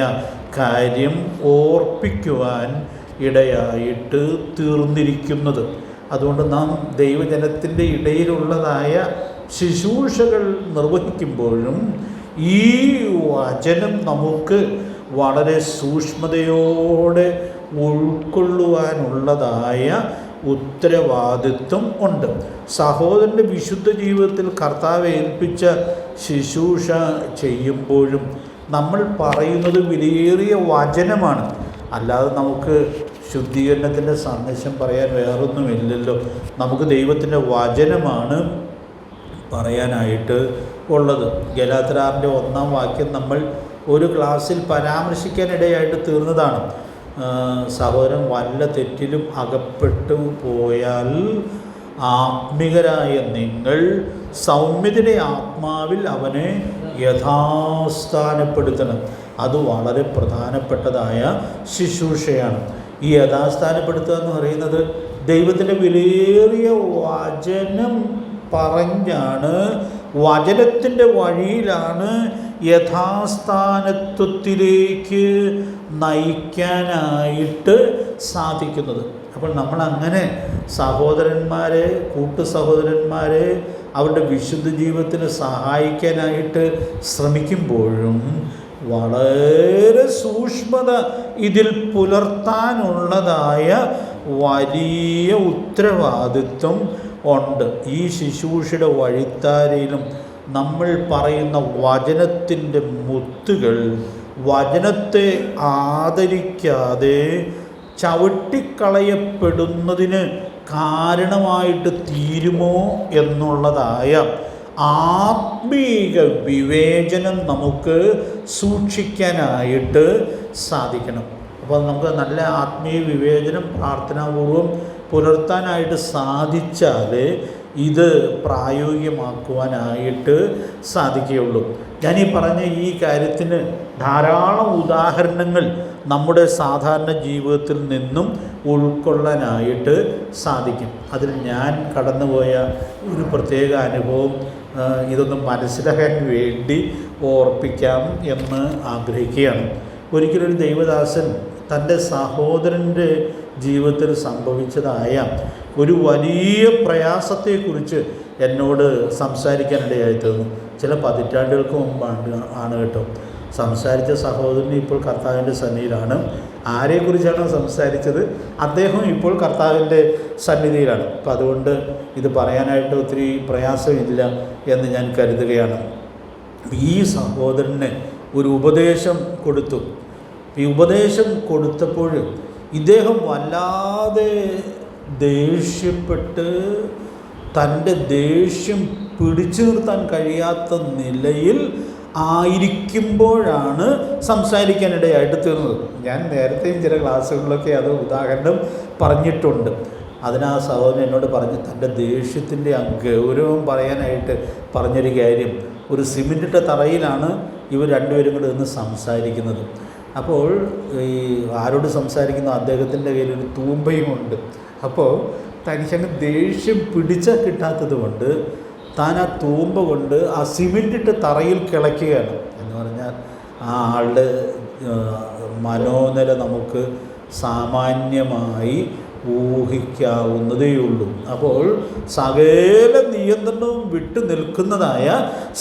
കാര്യം ഓർപ്പിക്കുവാൻ ഇടയായിട്ട് തീർന്നിരിക്കുന്നത്. അതുകൊണ്ട് നാം ദൈവജനത്തിൻ്റെ ഇടയിലുള്ളതായ ശുശ്രൂഷകൾ നിർവഹിക്കുമ്പോഴും ഈ വചനം നമുക്ക് വളരെ സൂക്ഷ്മതയോടെ ഉൾക്കൊള്ളുവാനുള്ളതായ ഉത്തരവാദിത്വം ഉണ്ട്. സഹോദരൻ്റെ വിശുദ്ധ ജീവിതത്തിൽ കർത്താവ് ഏൽപ്പിച്ച ശുശ്രൂഷ ചെയ്യുമ്പോഴും നമ്മൾ പറയുന്നത് വിലയേറിയ വചനമാണ്. അല്ലാതെ നമുക്ക് ശുദ്ധീകരണത്തിൻ്റെ സന്ദേശം പറയാൻ വേറൊന്നുമില്ലല്ലോ. നമുക്ക് ദൈവത്തിൻ്റെ വചനമാണ് പറയാനായിട്ട് ഉള്ളത്. ഗലാത്യരുടെ 1-ാം വാക്യം നമ്മൾ ഒരു ക്ലാസ്സിൽ പരാമർശിക്കാനിടയായിട്ട് തീർന്നതാണ്. സഹോദരൻ വല്ല തെറ്റിലും അകപ്പെട്ടു പോയാൽ ആത്മികരായ നിങ്ങൾ സൗമ്യതയുടെ ആത്മാവിൽ അവനെ യഥാസ്ഥാനപ്പെടുത്തണം. അത് വളരെ പ്രധാനപ്പെട്ടതായ ശുശ്രൂഷയാണ്. ഈ യഥാസ്ഥാനപ്പെടുത്തുക എന്ന് പറയുന്നത് ദൈവത്തിൻ്റെ വിലയേറിയ വചനം പറഞ്ഞാണ്, വചനത്തിൻ്റെ വഴിയിലാണ് യഥാസ്ഥാനത്വത്തിലേക്ക് നയിക്കാനായിട്ട് സാധിക്കുന്നത്. അപ്പോൾ നമ്മളങ്ങനെ സഹോദരന്മാരെ, സഹോദരന്മാരെ അവരുടെ വിശുദ്ധ ജീവിതത്തിന് സഹായിക്കാനായിട്ട് ശ്രമിക്കുമ്പോഴും വളരെ സൂക്ഷ്മത ഇതിൽ പുലർത്താനുള്ളതായ വലിയ ഉത്തരവാദിത്വം ഉണ്ട്. ഈ ശുശ്രൂഷയുടെ വഴിത്താരയിലും നമ്മൾ പറയുന്ന വചനത്തിൻ്റെ മുത്തുകൾ വചനത്തെ ആദരിക്കാതെ ചവിട്ടിക്കളയപ്പെടുന്നതിന് കാരണമായിട്ട് തീരുമോ എന്നുള്ളതായ ആത്മീക വിവേചനം നമുക്ക് സൂക്ഷിക്കാനായിട്ട് സാധിക്കണം. അപ്പോൾ നമുക്ക് നല്ല ആത്മീയ വിവേചനം പ്രാർത്ഥനാപൂർവം പുലർത്താനായിട്ട് സാധിച്ചാൽ ഇത് പ്രായോഗികമാക്കുവാനായിട്ട് സാധിക്കുകയുള്ളൂ. ഞാനീ പറഞ്ഞ ഈ കാര്യത്തിന് ധാരാളം ഉദാഹരണങ്ങൾ നമ്മുടെ സാധാരണ ജീവിതത്തിൽ നിന്നും ഉൾക്കൊള്ളാനായിട്ട് സാധിക്കും. അതിൽ ഞാൻ കടന്നുപോയ ഒരു പ്രത്യേക അനുഭവം ഇതൊന്ന് മനസ്സിലാക്കാൻ വേണ്ടി ഓർപ്പിക്കാം എന്ന് ആഗ്രഹിക്കുകയാണ്. ഒരിക്കലൊരു ദൈവദാസൻ തൻ്റെ സഹോദരൻ്റെ ജീവിതത്തിൽ സംഭവിച്ചതായ ഒരു വലിയ പ്രയാസത്തെക്കുറിച്ച് എന്നോട് സംസാരിക്കാനിടയായി തീർന്നു. ചില പതിറ്റാണ്ടുകൾക്ക് മുമ്പാണ് കേട്ടോ. സംസാരിച്ച സഹോദരൻ ഇപ്പോൾ കർത്താവിൻ്റെ സന്നിധിയിലാണ്. ആരെക്കുറിച്ചാണ് സംസാരിച്ചത്? അദ്ദേഹം ഇപ്പോൾ കർത്താവിൻ്റെ സന്നിധിയിലാണ്. അപ്പം അതുകൊണ്ട് ഇത് പറയാനായിട്ട് ഒത്തിരി പ്രയാസമില്ല എന്ന് ഞാൻ കരുതുകയാണ്. ഈ സഹോദരന് ഒരു ഉപദേശം കൊടുത്തു. ഈ ഉപദേശം കൊടുത്തപ്പോൾ ഇദ്ദേഹം വല്ലാതെ ദേഷ്യപ്പെട്ട് തൻ്റെ ദേഷ്യം പിടിച്ചു നിർത്താൻ കഴിയാത്ത നിലയിൽ ആയിരിക്കുമ്പോഴാണ് സംസാരിക്കാനിടയായിട്ട് തീർന്നത്. ഞാൻ നേരത്തെയും ചില ക്ലാസ്സുകളിലൊക്കെ അത് ഉദാഹരണം പറഞ്ഞിട്ടുണ്ട്. അതിനാ സഹോദരൻ എന്നോട് പറഞ്ഞ് തൻ്റെ ദേഷ്യത്തിൻ്റെ ആ ഗൗരവം പറയാനായിട്ട് പറഞ്ഞൊരു കാര്യം, ഒരു സിമെൻറ്റിട്ട തറയിലാണ് ഇവർ രണ്ടുപേരും കൂടെ നിന്ന് സംസാരിക്കുന്നത്. അപ്പോൾ ഈ ആരോട് സംസാരിക്കുന്ന അദ്ദേഹത്തിൻ്റെ കയ്യിൽ ഒരു തൂമ്പയുമുണ്ട്. അപ്പോൾ തനിക്കങ്ങ് ദേഷ്യം പിടിച്ചാൽ കിട്ടാത്തത് കൊണ്ട് താൻ ആ തൂമ്പ കൊണ്ട് ആ സിമെൻറ്റിട്ട് തറയിൽ കിളയ്ക്കുകയാണ്. എന്ന് പറഞ്ഞാൽ ആ ആളുടെ മനോനില നമുക്ക് സാമാന്യമായി ഊഹിക്കാവുന്നതേയുള്ളൂ. അപ്പോൾ സകല നിയന്ത്രണവും വിട്ടു നിൽക്കുന്നതായ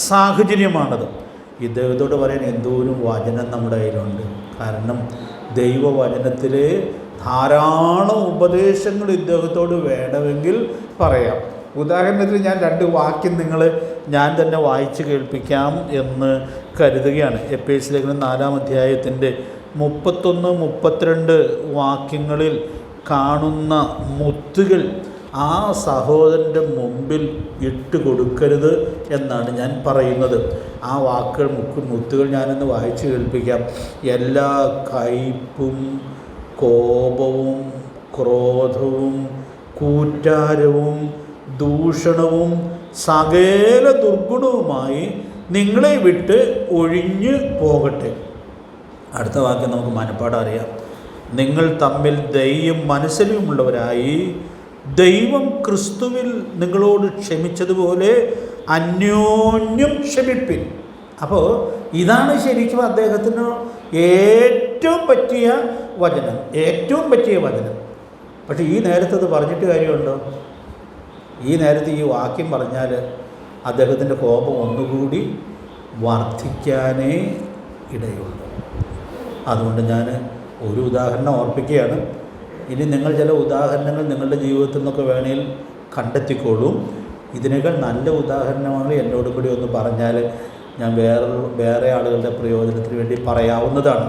സാഹചര്യമാണത്. ഇദ്ദേഹത്തോട് പറയാൻ എന്തോരം വചനം നമ്മുടെ കയ്യിലുണ്ട്. കാരണം ദൈവവചനത്തിൽ ധാരാളം ഉപദേശങ്ങൾ ഇദ്ദേഹത്തോട് വേണമെങ്കിൽ പറയാം. ഉദാഹരണത്തിന് ഞാൻ 2 വാക്യം ഞാൻ തന്നെ വായിച്ച് കേൾപ്പിക്കാം എന്ന് കരുതുകയാണ്. എഫേസ്യ ലേഖനം 4-ാം അധ്യായത്തിൻ്റെ 31-32 വാക്യങ്ങളിൽ കാണുന്ന മുത്തുകൾ ആ സഹോദരൻ്റെ മുമ്പിൽ ഇട്ട് കൊടുക്കരുത് എന്നാണ് ഞാൻ പറയുന്നത്. ആ വാക്കുകൾ മുത്തുകൾ ഞാനൊന്ന് വായിച്ച് കേൾപ്പിക്കാം. എല്ലാ കയ്പും കോപവും ക്രോധവും കൂറ്റാരവും ദൂഷണവും സകല ദുർഗുണവുമായി നിങ്ങളെ വിട്ട് ഒഴിഞ്ഞു പോകട്ടെ. അടുത്ത വാക്യം നമുക്ക് മനപ്പാടം അറിയാം. നിങ്ങൾ തമ്മിൽ ദയയും മനസ്സിലുമുള്ളവരായി ദൈവം ക്രിസ്തുവിൽ നിങ്ങളോട് ക്ഷമിച്ചതുപോലെ അന്യോന്യം ക്ഷമിപ്പിൻ. അപ്പോൾ ഇതാണ് ശരിക്കും അദ്ദേഹത്തിന് ഏറ്റവും പറ്റിയ വചനം. പക്ഷേ ഈ നേരത്തെ അത് പറഞ്ഞിട്ട് കാര്യമുണ്ടോ? ഈ നേരത്തെ ഈ വാക്യം പറഞ്ഞാൽ അദ്ദേഹത്തിൻ്റെ കോപം ഒന്നുകൂടി വർദ്ധിക്കാനേ ഇടയുള്ളൂ. അതുകൊണ്ട് ഞാൻ ഒരു ഉദാഹരണം ഓർപ്പിക്കുകയാണ്. ഇനി നിങ്ങൾ ചില ഉദാഹരണങ്ങൾ നിങ്ങളുടെ ജീവിതത്തിൽ നിന്നൊക്കെ വേണേൽ കണ്ടെത്തിക്കോളും. ഇതിനേക്കാൾ നല്ല ഉദാഹരണമാണ് എന്നോട് കൂടി ഒന്ന് പറഞ്ഞാൽ ഞാൻ വേറെ ആളുകളുടെ പ്രയോജനത്തിന് വേണ്ടി പറയാവുന്നതാണ്.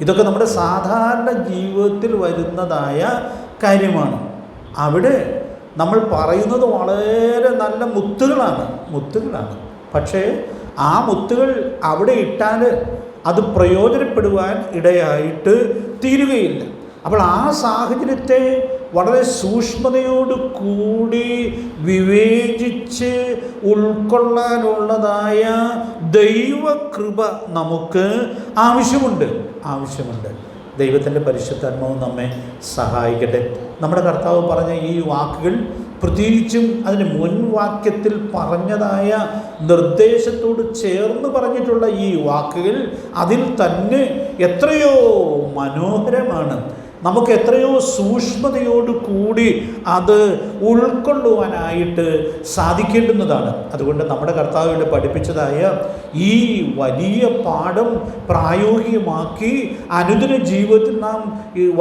ഇതൊക്കെ നമ്മുടെ സാധാരണ ജീവിതത്തിൽ വരുന്നതായ കാര്യമാണ്. അവിടെ നമ്മൾ പറയുന്നത് വളരെ നല്ല മുത്തുകളാണ്. പക്ഷേ ആ മുത്തുകൾ അവിടെ ഇട്ടാൽ അത് പ്രയോജനപ്പെടുവാൻ ഇടയായിട്ട് തീരുകയില്ല. അപ്പോൾ ആ സാഹചര്യത്തെ വളരെ സൂക്ഷ്മതയോട് കൂടി വിവേചിച്ച് ഉൾക്കൊള്ളാനുള്ളതായ ദൈവകൃപ നമുക്ക് ആവശ്യമുണ്ട്. ദൈവത്തിൻ്റെ പരിശുദ്ധാത്മാവ് നമ്മെ സഹായിക്കട്ടെ. നമ്മുടെ കർത്താവ് പറഞ്ഞ ഈ വാക്കുകൾ, പ്രത്യേകിച്ചും അതിന് മുൻവാക്യത്തിൽ പറഞ്ഞതായ നിർദ്ദേശത്തോട് ചേർന്ന് പറഞ്ഞിട്ടുള്ള ഈ വാക്കുകൾ അതിൽ തന്നെ എത്രയോ മനോഹരമാണ്. നമുക്ക് എത്രയോ സൂക്ഷ്മതയോട് കൂടി അത് ഉൾക്കൊള്ളുവാനായിട്ട് സാധിക്കേണ്ടുന്നതാണ്. അതുകൊണ്ട് നമ്മുടെ കർത്താവിനെ പഠിപ്പിച്ചതായ ഈ വലിയ പാഠം പ്രായോഗികമാക്കി അനുദിന ജീവിതത്തിൽ നാം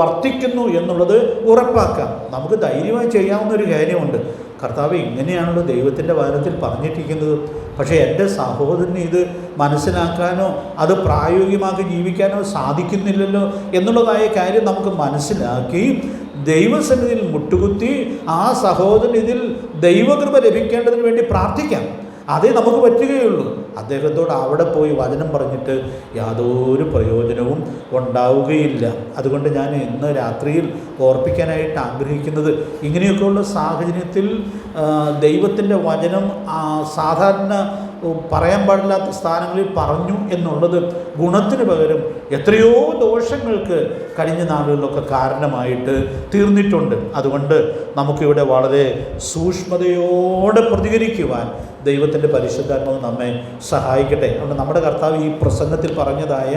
വർത്തിക്കുന്നു എന്നുള്ളത് ഉറപ്പാക്കാം. നമുക്ക് ധൈര്യമായി ചെയ്യാവുന്ന ഒരു കാര്യമുണ്ട്. കർത്താവ് ഇങ്ങനെയാണല്ലോ ദൈവത്തിൻ്റെ വചനത്തിൽ പറഞ്ഞിട്ടിരിക്കുന്നത്. പക്ഷേ എൻ്റെ സഹോദരന് ഇത് മനസ്സിലാക്കാനോ അത് പ്രായോഗികമാക്കി ജീവിക്കാനോ സാധിക്കുന്നില്ലല്ലോ എന്നുള്ളതായ കാര്യം നമുക്ക് മനസ്സിലാക്കി ദൈവസന്നിധിയിൽ മുട്ടുകുത്തി ആ സഹോദരൻ ഇതിൽ ദൈവകൃപ ലഭിക്കേണ്ടതിന് വേണ്ടി പ്രാർത്ഥിക്കാം. അതേ നമുക്ക് പറ്റുകയുള്ളൂ. അദ്ദേഹത്തോട് അവിടെ പോയി വചനം പറഞ്ഞിട്ട് യാതൊരു പ്രയോജനവും ഉണ്ടാവുകയില്ല. അതുകൊണ്ട് ഞാൻ ഇന്ന് രാത്രിയിൽ ഓർപ്പിക്കാനായിട്ട് ആഗ്രഹിക്കുന്നത്, ഇങ്ങനെയൊക്കെയുള്ള സാഹചര്യത്തിൽ ദൈവത്തിൻ്റെ വചനം സാധാരണ പറയാൻ പാടില്ലാത്ത സ്ഥാനങ്ങളിൽ പറഞ്ഞു എന്നുള്ളത് ഗുണത്തിന് പകരം എത്രയോ ദോഷങ്ങൾക്ക് കഴിഞ്ഞ നാളുകളിലൊക്കെ കാരണമായിട്ട് തീർന്നിട്ടുണ്ട്. അതുകൊണ്ട് നമുക്കിവിടെ വളരെ സൂക്ഷ്മതയോടെ പ്രതികരിക്കുവാൻ ദൈവത്തിൻ്റെ പരിശുദ്ധാത്മാവ് നമ്മെ സഹായിക്കട്ടെ. അതുകൊണ്ട് നമ്മുടെ കർത്താവ് ഈ പ്രസംഗത്തിൽ പറഞ്ഞതായ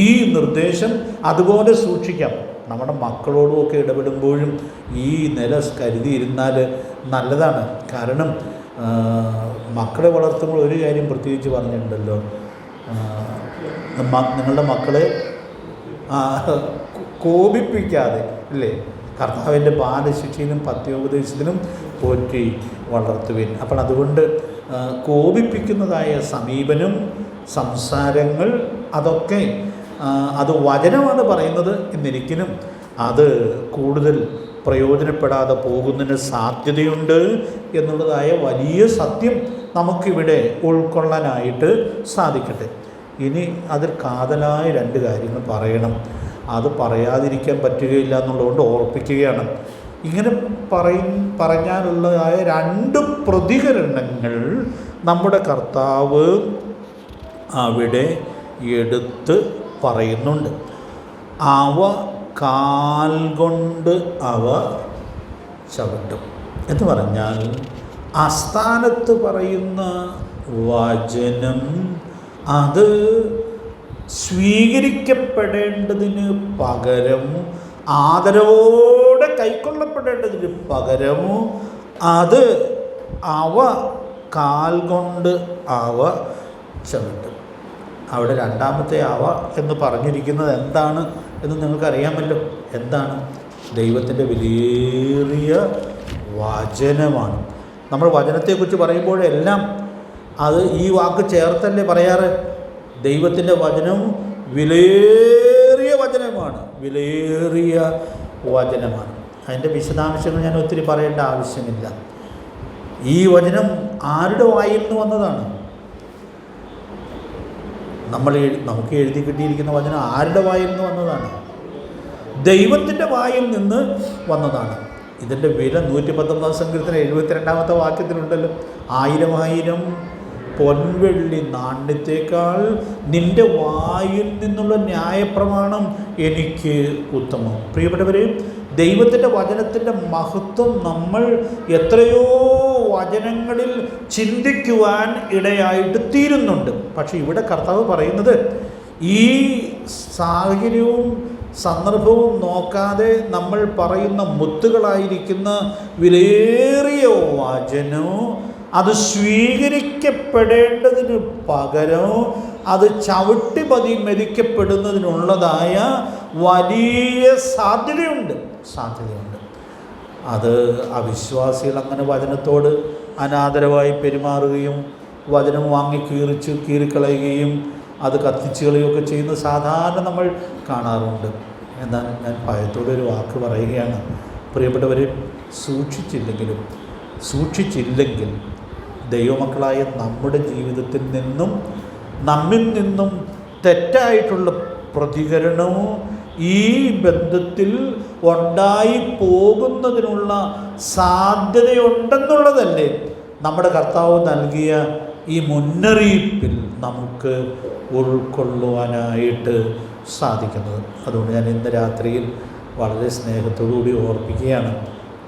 ഈ നിർദ്ദേശം അതുപോലെ സൂക്ഷിക്കാം. നമ്മുടെ മക്കളോടുമൊക്കെ ഇടപെടുമ്പോഴും ഈ നില കരുതിയിരുന്നാൽ നല്ലതാണ്. കാരണം മക്കളെ വളർത്തുമ്പോൾ ഒരു കാര്യം പ്രത്യേകിച്ച് പറഞ്ഞിട്ടുണ്ടല്ലോ, നിങ്ങളുടെ മക്കളെ കോപിപ്പിക്കാതെ അല്ലേ, കർത്താവിൻ്റെ ബാലശിക്ഷയിലും പത്യോപദേശത്തിലും പോറ്റി വളർത്തുവിൻ. അപ്പോൾ അതുകൊണ്ട് കോപിപ്പിക്കുന്നതായ സമീപനം, സംസാരങ്ങൾ, അതൊക്കെ അത് വചനമാണ് പറയുന്നത് എന്നിരിക്കലും അത് കൂടുതൽ പ്രയോജനപ്പെടാതെ പോകുന്നതിന് സാധ്യതയുണ്ട് എന്നുള്ളതായ വലിയ സത്യം നമുക്കിവിടെ ഉൾക്കൊള്ളാനായിട്ട് സാധിക്കട്ടെ. ഇനി അതിൽ കാതലായ 2 കാര്യങ്ങൾ പറയണം. അത് പറയാതിരിക്കാൻ പറ്റുകയില്ല എന്നുള്ളതുകൊണ്ട് ഓർപ്പിക്കുകയാണ്. ഇങ്ങനെ പറഞ്ഞാലുള്ളതായ 2 പ്രതികരണങ്ങൾ നമ്മുടെ കർത്താവ് അവിടെ എടുത്ത് പറയുന്നുണ്ട്. അവ കാൽ കൊണ്ട് അവ ചവിട്ടും എന്ന് പറഞ്ഞാൽ ആസ്ഥാനത്ത് പറയുന്ന വചനം അത് സ്വീകരിക്കപ്പെടേണ്ടതിന് പകരം, ആദരവോടെ കൈക്കൊള്ളപ്പെടേണ്ടതിന് പകരം അത് അവ കാൽ കൊണ്ട് അവ ചവിട്ടും. അവിടെ 2ാമത്തെ അവ എന്ന് പറഞ്ഞിരിക്കുന്നത് എന്താണ് എന്ന് നിങ്ങൾക്കറിയാമല്ലോ. എന്താണ്? ദൈവത്തിൻ്റെ വിലയേറിയ വചനമാണ്. നമ്മൾ വചനത്തെക്കുറിച്ച് പറയുമ്പോഴെല്ലാം അത് ഈ വാക്ക് ചേർത്തല്ലേ പറയാറ്. ദൈവത്തിൻ്റെ വചനം വിലയേറിയ വചനമാണ്, വിലയേറിയ വചനമാണ്. അതിൻ്റെ വിശദാംശങ്ങൾ ഞാൻ ഒത്തിരി പറയേണ്ട ആവശ്യമില്ല. ഈ വചനം ആരുടെ വായിൽ നിന്ന് വന്നതാണ്? നമുക്ക് എഴുതി കിട്ടിയിരിക്കുന്ന വചനം ആരുടെ വായിൽ നിന്ന് വന്നതാണ്? ദൈവത്തിൻ്റെ വായിൽ നിന്ന് വന്നതാണ്. ഇതിൻ്റെ വില 119 സങ്കീർത്തനം 72-ാമത്തെ വാക്യത്തിലുണ്ടല്ലോ. 1000 പൊൻവെള്ളി നാണ്യത്തേക്കാൾ നിൻ്റെ വായിൽ നിന്നുള്ള ന്യായപ്രമാണം എനിക്ക് ഉത്തമം. പ്രിയപ്പെട്ടവരെ, ദൈവത്തിൻ്റെ വചനത്തിൻ്റെ മഹത്വം നമ്മൾ എത്രയോ വചനങ്ങളിൽ ചിന്തിക്കുവാൻ ഇടയായിട്ട് തീരുന്നുണ്ട്. പക്ഷെ ഇവിടെ കർത്താവ് പറയുന്നത് ഈ സാഹചര്യവും സന്ദർഭവും നോക്കാതെ നമ്മൾ പറയുന്ന മുത്തുകളായിരിക്കുന്ന വിലയേറിയ വചനവും അത് സ്വീകരിക്കപ്പെടേണ്ടതിന് പകരം അത് ചവിട്ടിപതി മെതിക്കപ്പെടുന്നതിനുള്ളതായ വലിയ സാധ്യതയുണ്ട്. അത് അവിശ്വാസികൾ അങ്ങനെ വചനത്തോട് അനാദരവായി പെരുമാറുകയും വചനം വാങ്ങി കീറിക്കളയുകയും അത് കത്തിച്ച് കളയുകയൊക്കെ ചെയ്യുന്നത് സാധാരണ നമ്മൾ കാണാറുണ്ട്. എന്നാൽ ഞാൻ ഭയത്തോടെ ഒരു വാക്ക് പറയുകയാണ്. പ്രിയപ്പെട്ടവരെ, സൂക്ഷിച്ചില്ലെങ്കിൽ ദൈവമക്കളായ നമ്മുടെ ജീവിതത്തിൽ നിന്നും നമ്മിൽ നിന്നും തെറ്റായിട്ടുള്ള പ്രതികരണവും ഈ ബന്ധത്തിൽ ഉണ്ടായി പോകുന്നതിനുള്ള സാധ്യതയുണ്ടെന്നുള്ളതല്ലേ നമ്മുടെ കർത്താവ് നൽകിയ ഈ മുന്നറിയിപ്പിൽ നമുക്ക് ഉൾക്കൊള്ളുവാനായിട്ട് സാധിക്കുന്നത്. അതുകൊണ്ട് ഞാൻ ഇന്ന് രാത്രിയിൽ വളരെ സ്നേഹത്തോടുകൂടി ഓർപ്പിക്കുകയാണ്,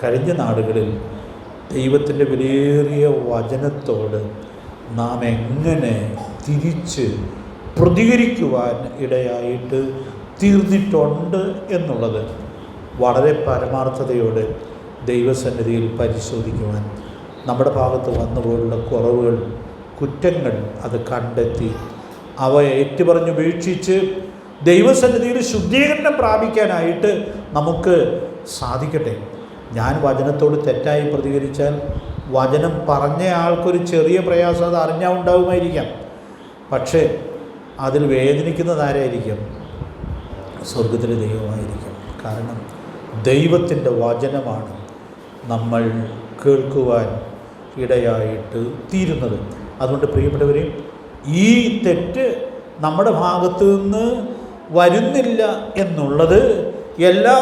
കഴിഞ്ഞ നാടുകളിൽ ദൈവത്തിൻ്റെ വിലയേറിയ വചനത്തോട് നാം എങ്ങനെ തിരിച്ച് പ്രതികരിക്കുവാൻ ഇടയായിട്ട് തീർന്നിട്ടുണ്ട് എന്നുള്ളത് വളരെ പരമാർത്ഥതയോടെ ദൈവസന്നിധിയിൽ പരിശോധിക്കുവാൻ, നമ്മുടെ ഭാഗത്ത് വന്നുപോലുള്ള കുറവുകൾ, കുറ്റങ്ങൾ അത് കണ്ടെത്തി അവ ഏറ്റുപറഞ്ഞുപേക്ഷിച്ച് ദൈവസന്നിധിയിൽ ശുദ്ധീകരണം പ്രാപിക്കാനായിട്ട് നമുക്ക് സാധിക്കട്ടെ. ഞാൻ വചനത്തോട് തെറ്റായി പ്രതികരിച്ചാൽ വചനം പറഞ്ഞ ആൾക്കൊരു ചെറിയ പ്രയാസം അത് അറിഞ്ഞാൽ ഉണ്ടാവുമായിരിക്കാം. പക്ഷേ അതിൽ വേദനിക്കുന്നത് ആരായിരിക്കും? സ്വർഗത്തിലെ ദൈവമായിരിക്കും. കാരണം ദൈവത്തിൻ്റെ വചനമാണ് നമ്മൾ കേൾക്കുവാൻ ഇടയായിട്ട് തീരുന്നത്. അതുകൊണ്ട് പ്രിയപ്പെട്ടവരെ, ഈ തെറ്റ് നമ്മുടെ ഭാഗത്തു നിന്ന് വരുന്നില്ല എന്നുള്ളത് എല്ലാ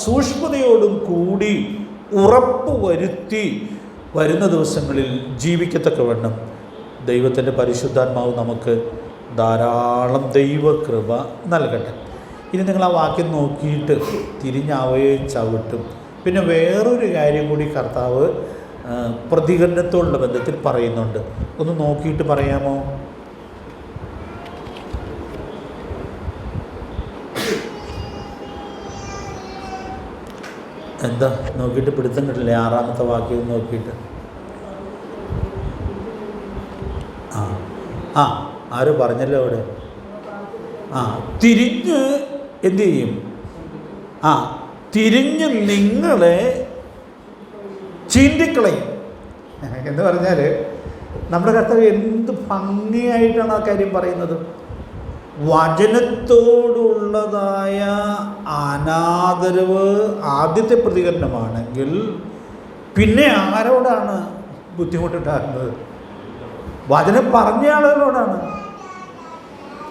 സൂക്ഷ്മതയോടും കൂടി ഉറപ്പ് വരുത്തി വരുന്ന ദിവസങ്ങളിൽ ജീവിക്കത്തക്കവണ്ണം ദൈവത്തിൻ്റെ പരിശുദ്ധാത്മാവ് നമുക്ക് ധാരാളം ദൈവകൃപ നൽകട്ടെ. ഇനി നിങ്ങൾ ആ വാക്യം നോക്കിയിട്ട് തിരിഞ്ഞവയെ ചവിട്ടും. പിന്നെ വേറൊരു കാര്യം കൂടി കർത്താവ് പ്രതികരണത്തോടുള്ള ബന്ധത്തിൽ പറയുന്നുണ്ട്. ഒന്ന് നോക്കിയിട്ട് പറയാമോ? എന്താ നോക്കിയിട്ട് പിടുത്തം കിട്ടില്ലേ? 6-ാമത്തെ വാക്യം നോക്കിയിട്ട് ആരും പറഞ്ഞല്ലോ അവിടെ. തിരിഞ്ഞ് എന്തു ചെയ്യും? തിരിഞ്ഞ് നിങ്ങളെ ചീന്തിക്കളയും എന്ന് പറഞ്ഞാൽ നമ്മുടെ കർത്താവ് എന്ത് ഭംഗിയായിട്ടാണ് ആ കാര്യം പറയുന്നത്. വചനത്തോടുള്ളതായ അനാദരവ് ആദ്യത്തെ പ്രതികരണമാണെങ്കിൽ പിന്നെ ആരോടാണ് ബുദ്ധിമുട്ടുണ്ടാകുന്നത്? വചനം പറഞ്ഞ ആളുകളോടാണ്.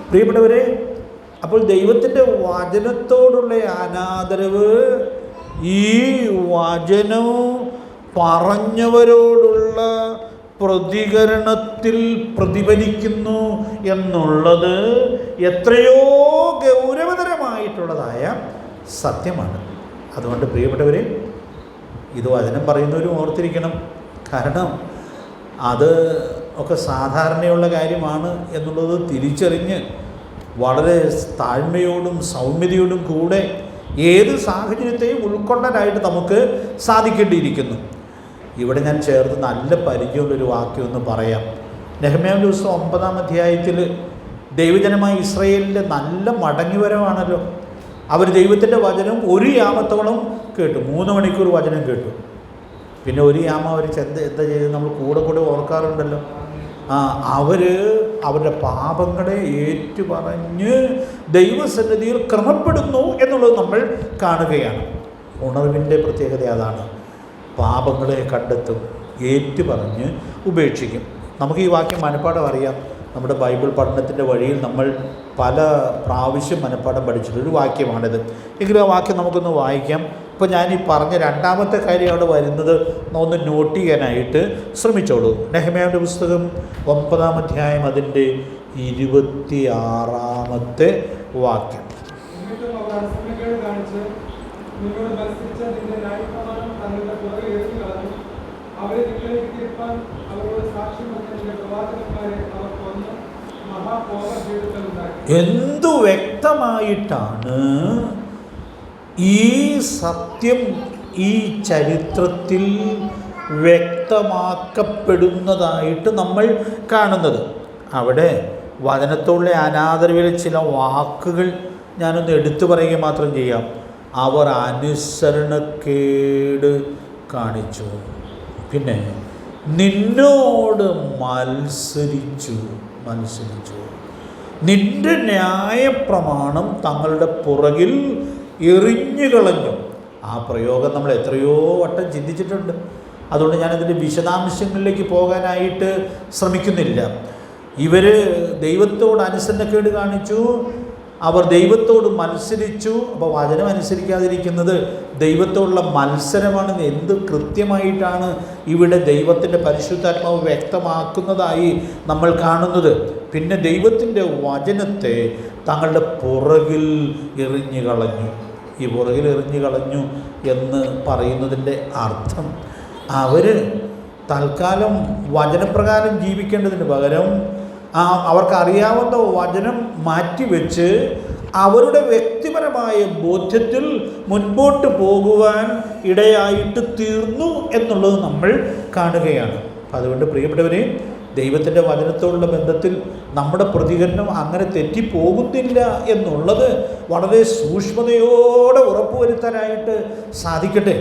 പ്രിയപ്പെട്ടവരെ, അപ്പോൾ ദൈവത്തിൻ്റെ വചനത്തോടുള്ള അനാദരവ് ഈ വചനം പറഞ്ഞവരോടുള്ള പ്രതികരണത്തിൽ പ്രതിഫലിക്കുന്നു എന്നുള്ളത് എത്രയോ ഗൗരവതരമായിട്ടുള്ളതായ സത്യമാണ്. അതുകൊണ്ട് പ്രിയപ്പെട്ടവരെ, ഇത് വചനം പറയുന്നവരും ഓർത്തിരിക്കണം. കാരണം അത് ഒക്കെ സാധാരണയുള്ള കാര്യമാണ് എന്നുള്ളത് തിരിച്ചറിഞ്ഞ് വളരെ താഴ്മയോടും സൗമ്യതയോടും കൂടെ ഏത് സാഹചര്യത്തെയും ഉൾക്കൊള്ളാനായിട്ട് നമുക്ക് സാധിക്കേണ്ടിയിരിക്കുന്നു. ഇവിടെ ഞാൻ ചേർത്ത് നല്ല പരിചയമുള്ളൊരു വാക്യം ഒന്ന് പറയാം. നെഹമ്യാവിൻ്റെ പുസ്തകം 9-ാം അധ്യായത്തിൽ ദൈവജനമായ ഇസ്രായേലിൻ്റെ നല്ല മടങ്ങിവരവാണല്ലോ. അവർ ദൈവത്തിൻ്റെ വചനം ഒരു യാമത്തോളം കേട്ടു. 3 മണിക്കൂർ വചനം കേട്ടു. പിന്നെ ഒരു യാമം അവർ എന്താ ചെയ്ത് നമ്മൾ കൂടെ ഓർക്കാറുണ്ടല്ലോ. അവർ അവരുടെ പാപങ്ങളെ ഏറ്റുപറഞ്ഞ് ദൈവസന്നിധിയിൽ ക്രമപ്പെടുന്നു എന്നുള്ളത് നമ്മൾ കാണുകയാണ്. ഉണർവിൻ്റെ പ്രത്യേകത അതാണ്. പാപങ്ങളെ കണ്ടെത്തും, ഏറ്റുപറഞ്ഞ് ഉപേക്ഷിക്കും. നമുക്ക് ഈ വാക്യം മനഃപ്പാഠം അറിയാം. നമ്മുടെ ബൈബിൾ പഠനത്തിൻ്റെ വഴിയിൽ നമ്മൾ പല പ്രാവശ്യം മനഃപ്പാഠം പഠിച്ചിട്ടൊരു വാക്യമാണിത്. എങ്കിലും ആ വാക്യം നമുക്കൊന്ന് വായിക്കാം. ഇപ്പോൾ ഞാൻ ഈ പറഞ്ഞ രണ്ടാമത്തെ കാര്യം അവിടെ വരുന്നത് ഒന്ന് നോട്ട് ചെയ്യാനായിട്ട് ശ്രമിച്ചോളൂ. നെഹമ്യാവിൻ്റെ പുസ്തകം 9-ാം അധ്യായം അതിൻ്റെ 26-ാമത്തെ വാക്യം. എന്തു വ്യക്തമായിട്ടാണ് ഈ സത്യം ഈ ചരിത്രത്തിൽ വ്യക്തമാക്കപ്പെടുന്നതായിട്ട് നമ്മൾ കാണുന്നത്. അവിടെ വചനത്തോടുള്ള അനാദരവിൽ ചില വാക്കുകൾ ഞാനൊന്ന് എടുത്തു പറയുക മാത്രം ചെയ്യാം. അവർ അനുസരണക്കേട് കാണിച്ചു, പിന്നെ നിന്നോട് മത്സരിച്ചു, നിന്റെ ന്യായപ്രമാണം തങ്ങളുടെ പുറകിൽ എറിഞ്ഞു കളഞ്ഞു. ആ പ്രയോഗം നമ്മൾ എത്രയോ വട്ടം ചിന്തിച്ചിട്ടുണ്ട്. അതുകൊണ്ട് ഞാനതിൻ്റെ വിശദാംശങ്ങളിലേക്ക് പോകാനായിട്ട് ശ്രമിക്കുന്നില്ല. ഇവർ ദൈവത്തോട് അനുസരണക്കേട് കാണിച്ചു, അവർ ദൈവത്തോട് മത്സരിച്ചു. അപ്പോൾ വചനം അനുസരിക്കാതിരിക്കുന്നത് ദൈവത്തോടുള്ള മത്സരമാണ്. എന്ത് കൃത്യമായിട്ടാണ് ഇവിടെ ദൈവത്തിൻ്റെ പരിശുദ്ധാത്മാവ് വ്യക്തമാക്കുന്നതായി നമ്മൾ കാണുന്നത്. പിന്നെ ദൈവത്തിൻ്റെ വചനത്തെ തങ്ങളുടെ പുറകിൽ എറിഞ്ഞു കളഞ്ഞു. ഈ പുറകിൽ എറിഞ്ഞു കളഞ്ഞു എന്ന് പറയുന്നതിൻ്റെ അർത്ഥം അവർ തൽക്കാലം വചനപ്രകാരം ജീവിക്കേണ്ടതിന് പകരം അവർക്കറിയാവുന്ന വചനം മാറ്റിവെച്ച് അവരുടെ വ്യക്തിപരമായ ബോധ്യത്തിൽ മുൻപോട്ട് പോകുവാൻ ഇടയായിട്ട് തീർന്നു എന്നുള്ളത് നമ്മൾ കാണുകയാണ്. അതുകൊണ്ട് പ്രിയപ്പെട്ടവരെ, ദൈവത്തിൻ്റെ വചനത്തോടുള്ള ബന്ധത്തിൽ നമ്മുടെ പ്രതികരണം അങ്ങനെ തെറ്റിപ്പോകുന്നില്ല എന്നുള്ളത് വളരെ സൂക്ഷ്മതയോടെ ഉറപ്പുവരുത്താനായിട്ട് സാധിക്കട്ടെ.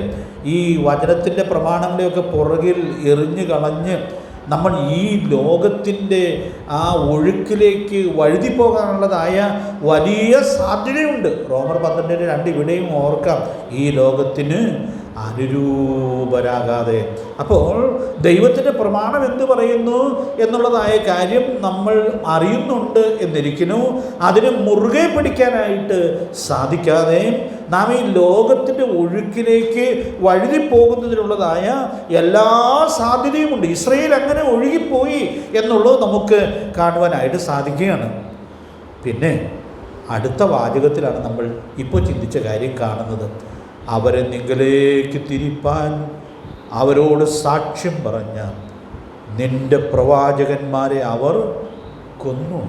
ഈ വചനത്തിൻ്റെ പ്രമാണങ്ങളെയൊക്കെ പുറകിൽ എറിഞ്ഞു കളഞ്ഞ് നമ്മൾ ഈ ലോകത്തിൻ്റെ ആ ഒഴുക്കിലേക്ക് വഴുതിപ്പോകാനുള്ളതായ വലിയ സാധ്യതയുണ്ട്. റോമർ 12:2 ഇവിടെയും ഓർക്കാം, ഈ ലോകത്തിന് അനുരൂപരാകാതെ. അപ്പോൾ ദൈവത്തിൻ്റെ പ്രമാണം എന്ത് പറയുന്നു എന്നുള്ളതായ കാര്യം നമ്മൾ അറിയുന്നുണ്ട് എന്നിരിക്കുന്നു. അതിന് മുറുകെ പിടിക്കാനായിട്ട് സാധിക്കാതെ നാം ഈ ലോകത്തിൻ്റെ ഒഴുക്കിലേക്ക് വഴുതിപ്പോകുന്നതിനുള്ളതായ എല്ലാ സാധ്യതയുമുണ്ട്. ഇസ്രായേൽ അങ്ങനെ ഒഴുകിപ്പോയി എന്നുള്ളത് നമുക്ക് കാണുവാനായിട്ട് സാധിക്കുകയാണ്. പിന്നെ അടുത്ത വാചകത്തിലാണ് നമ്മൾ ഇപ്പോൾ ചിന്തിച്ച കാര്യം കാണുന്നത്. അവരെ നിങ്ങളിലേക്ക് തിരിപ്പാൻ അവരോട് സാക്ഷ്യം പറഞ്ഞ നിന്റെ പ്രവാചകന്മാരെ അവർ കൊന്നു,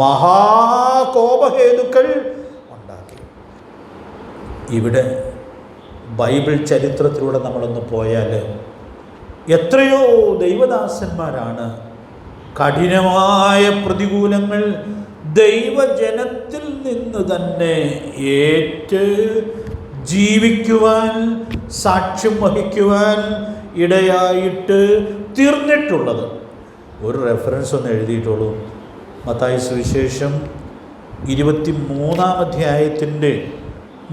മഹാകോപഹേതുക്കൾ ഉണ്ടാക്കി. ഇവിടെ ബൈബിൾ ചരിത്രത്തിലൂടെ നമ്മളൊന്ന് പോയാൽ എത്രയോ ദൈവദാസന്മാരാണ് കഠിനമായ പ്രതികൂലങ്ങൾ ദൈവജനത്തിൽ നിന്ന് തന്നെ ഏറ്റ് ജീവിക്കുവാൻ, സാക്ഷ്യം വഹിക്കുവാൻ ഇടയായിട്ട് തീർന്നിട്ടുള്ളത്. ഒരു റെഫറൻസ് ഒന്ന് എഴുതിയിട്ടുള്ളൂ. മത്തായി സുവിശേഷം 23-ാം അധ്യായത്തിൻ്റെ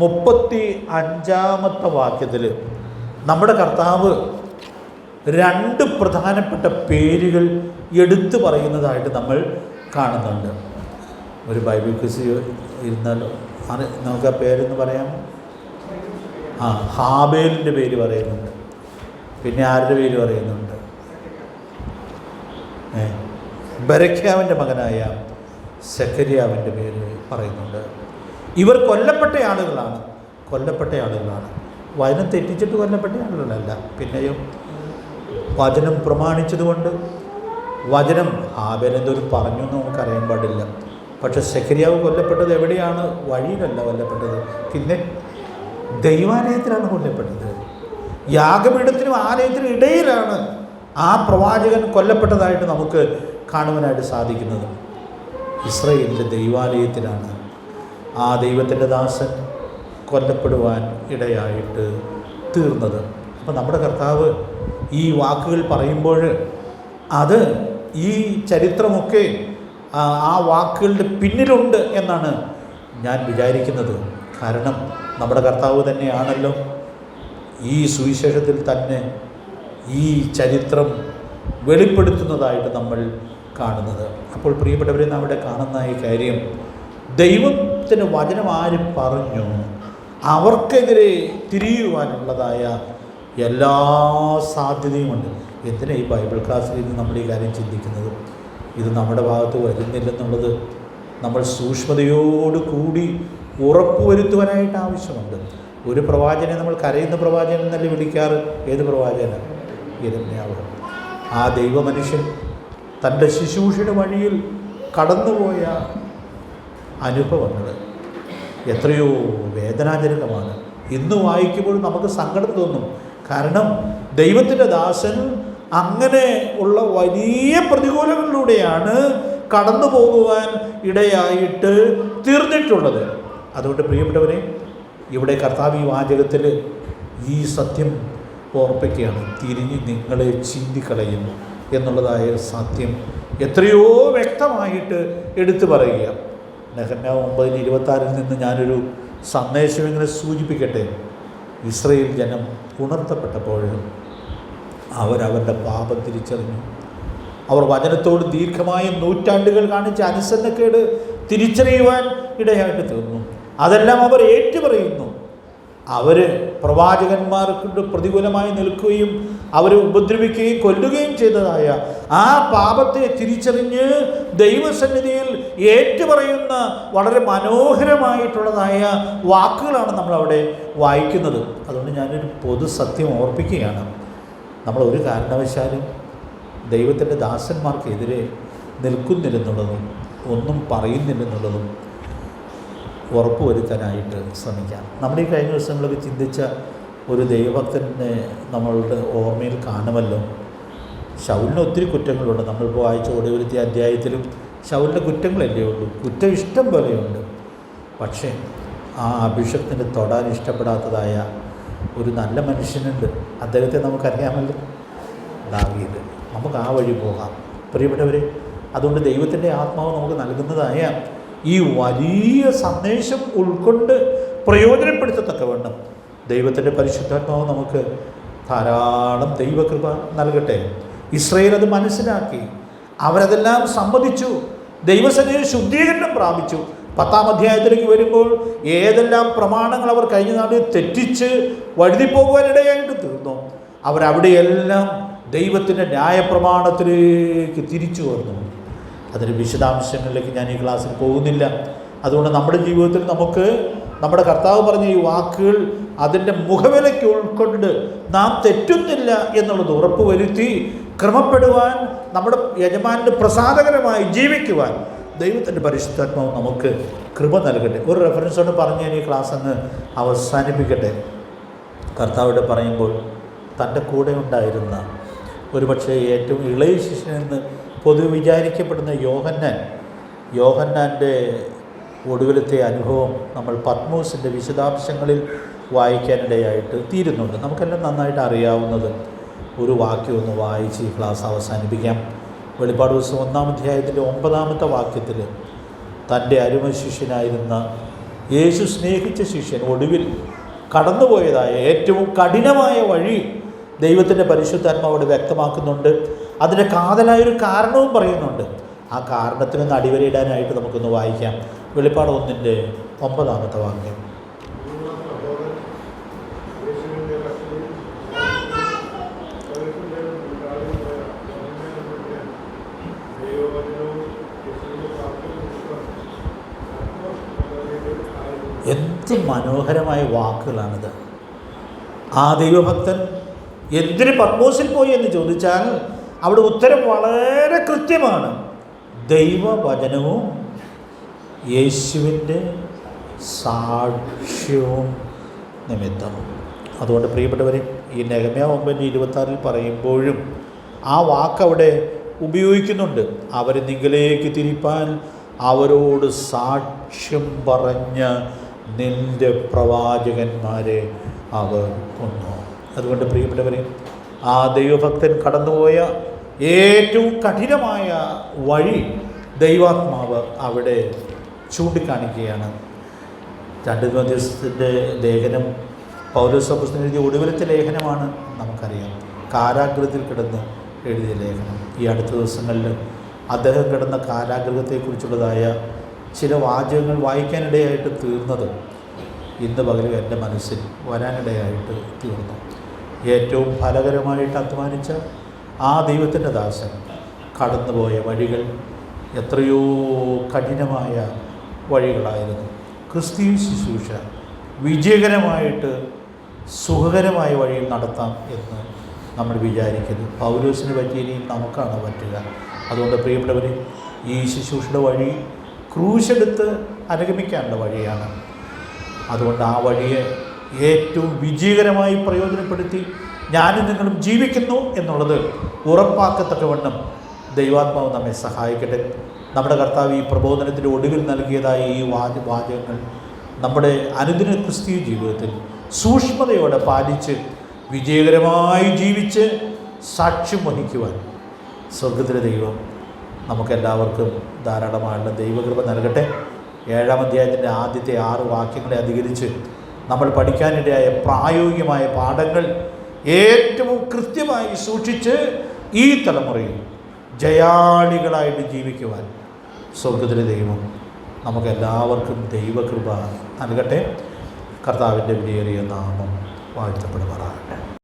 35-ാമത്തെ വാക്യത്തിൽ നമ്മുടെ കർത്താവ് 2 പ്രധാനപ്പെട്ട പേരുകൾ എടുത്തു പറയുന്നതായിട്ട് നമ്മൾ കാണുന്നുണ്ട്. ഒരു ബൈബിൾ ക്വിസ് ഇരുന്നാലോ? നമുക്ക് ആ പേരെന്ന് പറയാമോ? ഹാബേലിൻ്റെ പേര് പറയുന്നുണ്ട്. പിന്നെ ആരുടെ പേര് പറയുന്നുണ്ട്? ബരഖ്യാവിൻ്റെ മകനായ സെഖര്യാവിൻ്റെ പേര് പറയുന്നുണ്ട്. ഇവർ കൊല്ലപ്പെട്ട ആളുകളാണ്. വചനം തെറ്റിച്ചിട്ട് കൊല്ലപ്പെട്ട ആളുകളല്ല. പിന്നെയും വചനം പ്രമാണിച്ചതുകൊണ്ട് വചനം ഹാബേൽ എന്തൊരു പറഞ്ഞു എന്ന് നമുക്കറിയാൻ പാടില്ല. പക്ഷെ സെഖര്യാവ് കൊല്ലപ്പെട്ടത് എവിടെയാണ്? വഴിയിലല്ല കൊല്ലപ്പെട്ടത്, പിന്നെ ദൈവാലയത്തിലാണ് കൊല്ലപ്പെട്ടത്. യാഗപീഠത്തിനും ആലയത്തിനും ഇടയിലാണ് ആ പ്രവാചകൻ കൊല്ലപ്പെട്ടതായിട്ട് നമുക്ക് കാണുവാനായിട്ട് സാധിക്കുന്നത്. ഇസ്രായേലിൻ്റെ ദൈവാലയത്തിലാണ് ആ ദൈവത്തിൻ്റെ ദാസൻ കൊല്ലപ്പെടുവാൻ ഇടയായിട്ട് തീർന്നത്. അപ്പോൾ നമ്മുടെ കർത്താവ് ഈ വാക്കുകൾ പറയുമ്പോൾ അത് ഈ ചരിത്രമൊക്കെ ആ വാക്കുകളുടെ പിന്നിലുണ്ട് എന്നാണ് ഞാൻ വിചാരിക്കുന്നത്. കാരണം നമ്മുടെ കർത്താവ് തന്നെയാണല്ലോ ഈ സുവിശേഷത്തിൽ തന്നെ ഈ ചരിത്രം വെളിപ്പെടുത്തുന്നതായിട്ട് നമ്മൾ കാണുന്നത്. അപ്പോൾ പ്രിയപ്പെട്ടവരെ, നാം ഇവിടെ കാണുന്ന ഈ കാര്യം, ദൈവത്തിൻ്റെ വചനം ആര് പറഞ്ഞു അവർക്കെതിരെ തിരിയുവാനുള്ളതായ എല്ലാ സാധ്യതയുമുണ്ട്. എന്തിനാ ഈ ബൈബിൾ ക്ലാസ്സിൽ നിന്ന് നമ്മൾ ഈ കാര്യം ചിന്തിക്കുന്നത്? ഇത് നമ്മുടെ ഭാഗത്ത് വരുന്നില്ലെന്നുള്ളത് നമ്മൾ സൂക്ഷ്മതയോടുകൂടി ഉറപ്പുവരുത്തുവാനായിട്ട് ആവശ്യമുണ്ട്. ഒരു പ്രവാചകനെ നമ്മൾ കരയുന്ന പ്രവാചകൻ എന്നല്ലേ വിളിക്കാറ്? ഏത് പ്രവാചകൻ? യിരെമ്യാവ്. ആ ദൈവമനുഷ്യൻ തൻ്റെ ശുശ്രൂഷയുടെ വഴിയിൽ കടന്നുപോയ അനുഭവങ്ങൾ എത്രയോ വേദനാജനകമാണ്. ഇന്ന് വായിക്കുമ്പോൾ നമുക്ക് സങ്കടം തോന്നും. കാരണം ദൈവത്തിൻ്റെ ദാസൻ അങ്ങനെ ഉള്ള വലിയ പ്രതികൂലങ്ങളിലൂടെയാണ് കടന്നു പോകുവാൻ ഇടയായിട്ട് തീർന്നിട്ടുള്ളത്. അതുകൊണ്ട് പ്രിയപ്പെട്ടവരെ, ഇവിടെ കർത്താവ് ഈ വാചകത്തിൽ ഈ സത്യം ഓർപ്പിക്കുകയാണ്. തിരിഞ്ഞ് നിങ്ങളെ ചിന്തിക്കളയുന്നു എന്നുള്ളതായ സത്യം എത്രയോ വ്യക്തമായിട്ട് എടുത്തു പറയുക. നെഹമ്യാവ് 9:26 നിന്ന് ഞാനൊരു സന്ദേശം ഇങ്ങനെ സൂചിപ്പിക്കട്ടെ. ഇസ്രായേൽ ജനം ഉണർത്തപ്പെട്ടപ്പോൾ അവരവരുടെ പാപം തിരിച്ചറിഞ്ഞു. അവർ വചനത്തോട് ദീർഘമായ നൂറ്റാണ്ടുകൾ കാണിച്ച അനുസരണക്കേട് തിരിച്ചറിയുവാൻ ഇടയായിട്ട് തീർന്നു. അതെല്ലാം അവർ ഏറ്റുപറയുന്നു. അവർ പ്രവാചകന്മാർക്ക് പ്രതികൂലമായി നിൽക്കുകയും അവരെ ഉപദ്രവിക്കുകയും കൊല്ലുകയും ചെയ്തതായ ആ പാപത്തെ തിരിച്ചറിഞ്ഞ് ദൈവസന്നിധിയിൽ ഏറ്റുപറയുന്ന വളരെ മനോഹരമായിട്ടുള്ളതായ വാക്കുകളാണ് നമ്മളവിടെ വായിക്കുന്നത്. അതുകൊണ്ട് ഞാനൊരു പൊതു സത്യം ഓർപ്പിക്കുകയാണ്. നമ്മൾ ഒരു കാരണവശാലും ദൈവത്തിൻ്റെ ദാസന്മാർക്കെതിരെ നിൽക്കുന്നില്ലെന്നുള്ളതും ഒന്നും പറയുന്നില്ലെന്നുള്ളതും ഉറപ്പുവരുത്താനായിട്ട് ശ്രമിക്കാം. നമ്മൾ ഈ കഴിഞ്ഞ ദിവസങ്ങളൊക്കെ ചിന്തിച്ച ഒരു ദൈവഭക്തനെ നമ്മളുടെ ഓർമ്മയിൽ കാണുമല്ലോ. ശൗലിന് ഒത്തിരി കുറ്റങ്ങളുണ്ട്. നമ്മളിപ്പോൾ വായിച്ച ഒടുവിലത്തെ അധ്യായത്തിലും ശൗലിൻ്റെ കുറ്റങ്ങളല്ലേ ഉള്ളൂ. കുറ്റം ഇഷ്ടം പോലെയുണ്ട്. പക്ഷേ ആ അഭിഷേകത്തിന് തൊടാൻ ഇഷ്ടപ്പെടാത്തതായ ഒരു നല്ല മനുഷ്യനുണ്ട്. അദ്ദേഹത്തെ നമുക്കറിയാമല്ലോ, ദാവീദ്. നമുക്ക് ആ വഴി പോകാം പ്രിയപ്പെട്ടവരെ. അതുകൊണ്ട് ദൈവത്തിൻ്റെ ആത്മാവ് നമുക്ക് നൽകുന്നതായ ഈ വലിയ സന്ദേശം ഉൾക്കൊണ്ട് പ്രയോജനപ്പെടുത്തത്തക്കവണ്ണം ദൈവത്തിൻ്റെ പരിശുദ്ധാത്മാവ് നമുക്ക് ധാരാളം ദൈവകൃപ നൽകട്ടെ. ഇസ്രായേൽ അത് മനസ്സിലാക്കി, അവരതെല്ലാം സമ്മതിച്ചു, ദൈവസന്നിധിയിൽ ശുദ്ധീകരണം പ്രാപിച്ചു. 10-ാം അധ്യായത്തിലേക്ക് വരുമ്പോൾ ഏതെല്ലാം പ്രമാണങ്ങൾ അവർ കഴിഞ്ഞ നാളിൽ തെറ്റിച്ച് വഴുതിപ്പോകുവാനിടയായിട്ട് തീർന്നു, അവരവിടെയെല്ലാം ദൈവത്തിൻ്റെ ന്യായപ്രമാണത്തിലേക്ക് തിരിച്ചു വന്നു. അതിൻ്റെ വിശദാംശങ്ങളിലേക്ക് ഞാൻ ഈ ക്ലാസ്സിൽ പോകുന്നില്ല. അതുകൊണ്ട് നമ്മുടെ ജീവിതത്തിൽ നമുക്ക് നമ്മുടെ കർത്താവ് പറഞ്ഞ ഈ വാക്കുകൾ അതിൻ്റെ മുഖവിലയ്ക്ക് ഉൾക്കൊണ്ട് നാം തെറ്റുന്നില്ല എന്നുള്ളത് ഉറപ്പുവരുത്തി ക്രമപ്പെടുവാൻ, നമ്മുടെ യജമാനന് പ്രസാദകരമായി ജീവിക്കുവാൻ ദൈവത്തിൻ്റെ പരിശുദ്ധാത്മാവ് നമുക്ക് കൃപ നൽകട്ടെ. ഒരു റെഫറൻസോട് പറഞ്ഞ് ഞാൻ ഈ ക്ലാസ് അങ്ങ് അവസാനിപ്പിക്കട്ടെ. കർത്താവിടെ പറയുമ്പോൾ തൻ്റെ കൂടെ ഉണ്ടായിരുന്ന ഒരുപക്ഷെ ഏറ്റവും ഇളയ ശിഷ്യനെന്ന് പൊതുവെ വിചാരിക്കപ്പെടുന്ന യോഹന്നാൻ്റെ ഒടുവിലത്തെ അനുഭവം നമ്മൾ പത്മോസിൻ്റെ വിശദാംശങ്ങളിൽ വായിക്കാനിടയായിട്ട് തീരുന്നുണ്ട്. നമുക്കെല്ലാം നന്നായിട്ട് അറിയാവുന്നത് ഒരു വാക്യം ഒന്ന് വായിച്ച് ഈ ക്ലാസ് അവസാനിപ്പിക്കാം. വെളിപ്പാട് ദിവസം 1-ാം അധ്യായത്തിൻ്റെ 9-ാമത്തെ വാക്യത്തിൽ തൻ്റെ അരുമ ശിഷ്യനായിരുന്ന യേശു സ്നേഹിച്ച ശിഷ്യൻ ഒടുവിൽ കടന്നുപോയതായ ഏറ്റവും കഠിനമായ വഴി ദൈവത്തിൻ്റെ പരിശുദ്ധാത്മാവോട് വ്യക്തമാക്കുന്നുണ്ട്. അതിൻ്റെ കാതലായൊരു കാരണവും പറയുന്നുണ്ട്. ആ കാരണത്തിനൊന്ന് അടിവരയിടാനായിട്ട് നമുക്കൊന്ന് വായിക്കാം. വെളിപ്പാട് 1-ന്റെ 9-ാമത്തെ വാക്യം. എന്ത് മനോഹരമായ വാക്കുകളാണിത്. ആ ദൈവഭക്തൻ എന്തിന് പത്മോസിൽ പോയി എന്ന് ചോദിച്ചാൽ അവിടെ ഉത്തരം വളരെ കൃത്യമാണ്. ദൈവവചനവും യേശുവിൻ്റെ സാക്ഷ്യവും നിമിത്തം. അതുകൊണ്ട് പ്രിയപ്പെട്ടവരെ, ഈ നെഹമ്യാ 9:26 പറയുമ്പോഴും ആ വാക്കവിടെ ഉപയോഗിക്കുന്നുണ്ട്. അവരെ നിങ്ങളിലേക്ക് തിരിപ്പാൻ അവരോട് സാക്ഷ്യം പറഞ്ഞ നിൻ്റെ പ്രവാചകന്മാരെ അവർ കൊന്നു. അതുകൊണ്ട് പ്രിയപ്പെട്ടവരെ, ആ ദൈവഭക്തൻ കടന്നുപോയ ഏറ്റവും കഠിനമായ വഴി ദൈവാത്മാവ് അവിടെ ചൂണ്ടിക്കാണിക്കുകയാണ്. 2 തിമോഥെയോസിൻ്റെ ലേഖനം പൗലോസ് അപ്പോസ്തലൻ എഴുതിയ ഒടുവിലത്തെ ലേഖനമാണ്. നമുക്കറിയാം, കാരാഗൃഹത്തിൽ കിടന്ന് എഴുതിയ ലേഖനം. ഈ അടുത്ത ദിവസങ്ങളിൽ അദ്ദേഹം കിടന്ന കാരാഗൃഹത്തെക്കുറിച്ചുള്ളതായ ചില വാചകങ്ങൾ വായിക്കാനിടയായിട്ട് തീർന്നത് ഇന്ന് പകലും എൻ്റെ മനസ്സിൽ വരാനിടയായിട്ട് തീർന്നു. ഏറ്റവും ഫലകരമായിട്ട് അധ്വാനിച്ച ആ ദൈവത്തിൻ്റെ ദാസൻ കടന്നുപോയ വഴികൾ എത്രയോ കഠിനമായ വഴികളായിരുന്നു. ക്രിസ്തീയ ശുശ്രൂഷ വിജയകരമായിട്ട് സുഖകരമായ വഴിയിൽ നടത്താം എന്ന് നമ്മൾ വിചാരിക്കുന്നു. പൗലോസിന് പറ്റിയില്ലെങ്കിൽ നമുക്കാണ് പറ്റുക. അതുകൊണ്ട് പ്രിയപ്പെട്ടവരെ, ഈ ശുശ്രൂഷയുടെ വഴി ക്രൂശെടുത്ത് അനുഗമിക്കാനുള്ള വഴിയാണ്. അതുകൊണ്ട് ആ വഴിയെ ഏറ്റവും വിജയകരമായി പ്രയോജനപ്പെടുത്തി ഞാനും നിങ്ങളും ജീവിക്കുന്നു എന്നുള്ളത് ഉറപ്പാക്കത്തക്കവണ്ണം ദൈവാത്മാവ് നമ്മെ സഹായിക്കട്ടെ. നമ്മുടെ കർത്താവ് ഈ പ്രബോധനത്തിൻ്റെ ഒടുവിൽ നൽകിയതായ ഈ വാചകങ്ങൾ നമ്മുടെ അനുദിന ക്രിസ്തീയ ജീവിതത്തിൽ സൂക്ഷ്മതയോടെ പാലിച്ച് വിജയകരമായി ജീവിച്ച് സാക്ഷ്യം വഹിക്കുവാൻ സ്വർഗത്തിലെ ദൈവം നമുക്കെല്ലാവർക്കും ധാരാളമായുള്ള ദൈവകൃപ നൽകട്ടെ. 7-ാം അധ്യായത്തിൻ്റെ ആദ്യത്തെ 6 വാക്യങ്ങളെ അധികരിച്ച് നമ്മൾ പഠിക്കാനിടയായ പ്രായോഗികമായ പാഠങ്ങൾ ഏറ്റവും കൃത്യമായി സൂക്ഷിച്ച് ഈ തലമുറയിൽ ജയാളികളായിട്ട് ജീവിക്കുവാൻ സ്വർഗത്തിലെ ദൈവം നമുക്കെല്ലാവർക്കും ദൈവകൃപ നൽകട്ടെ. കർത്താവിൻ്റെ വിലയേറിയ നാമം വാഴ്ത്തപ്പെടുമാറാകട്ടെ.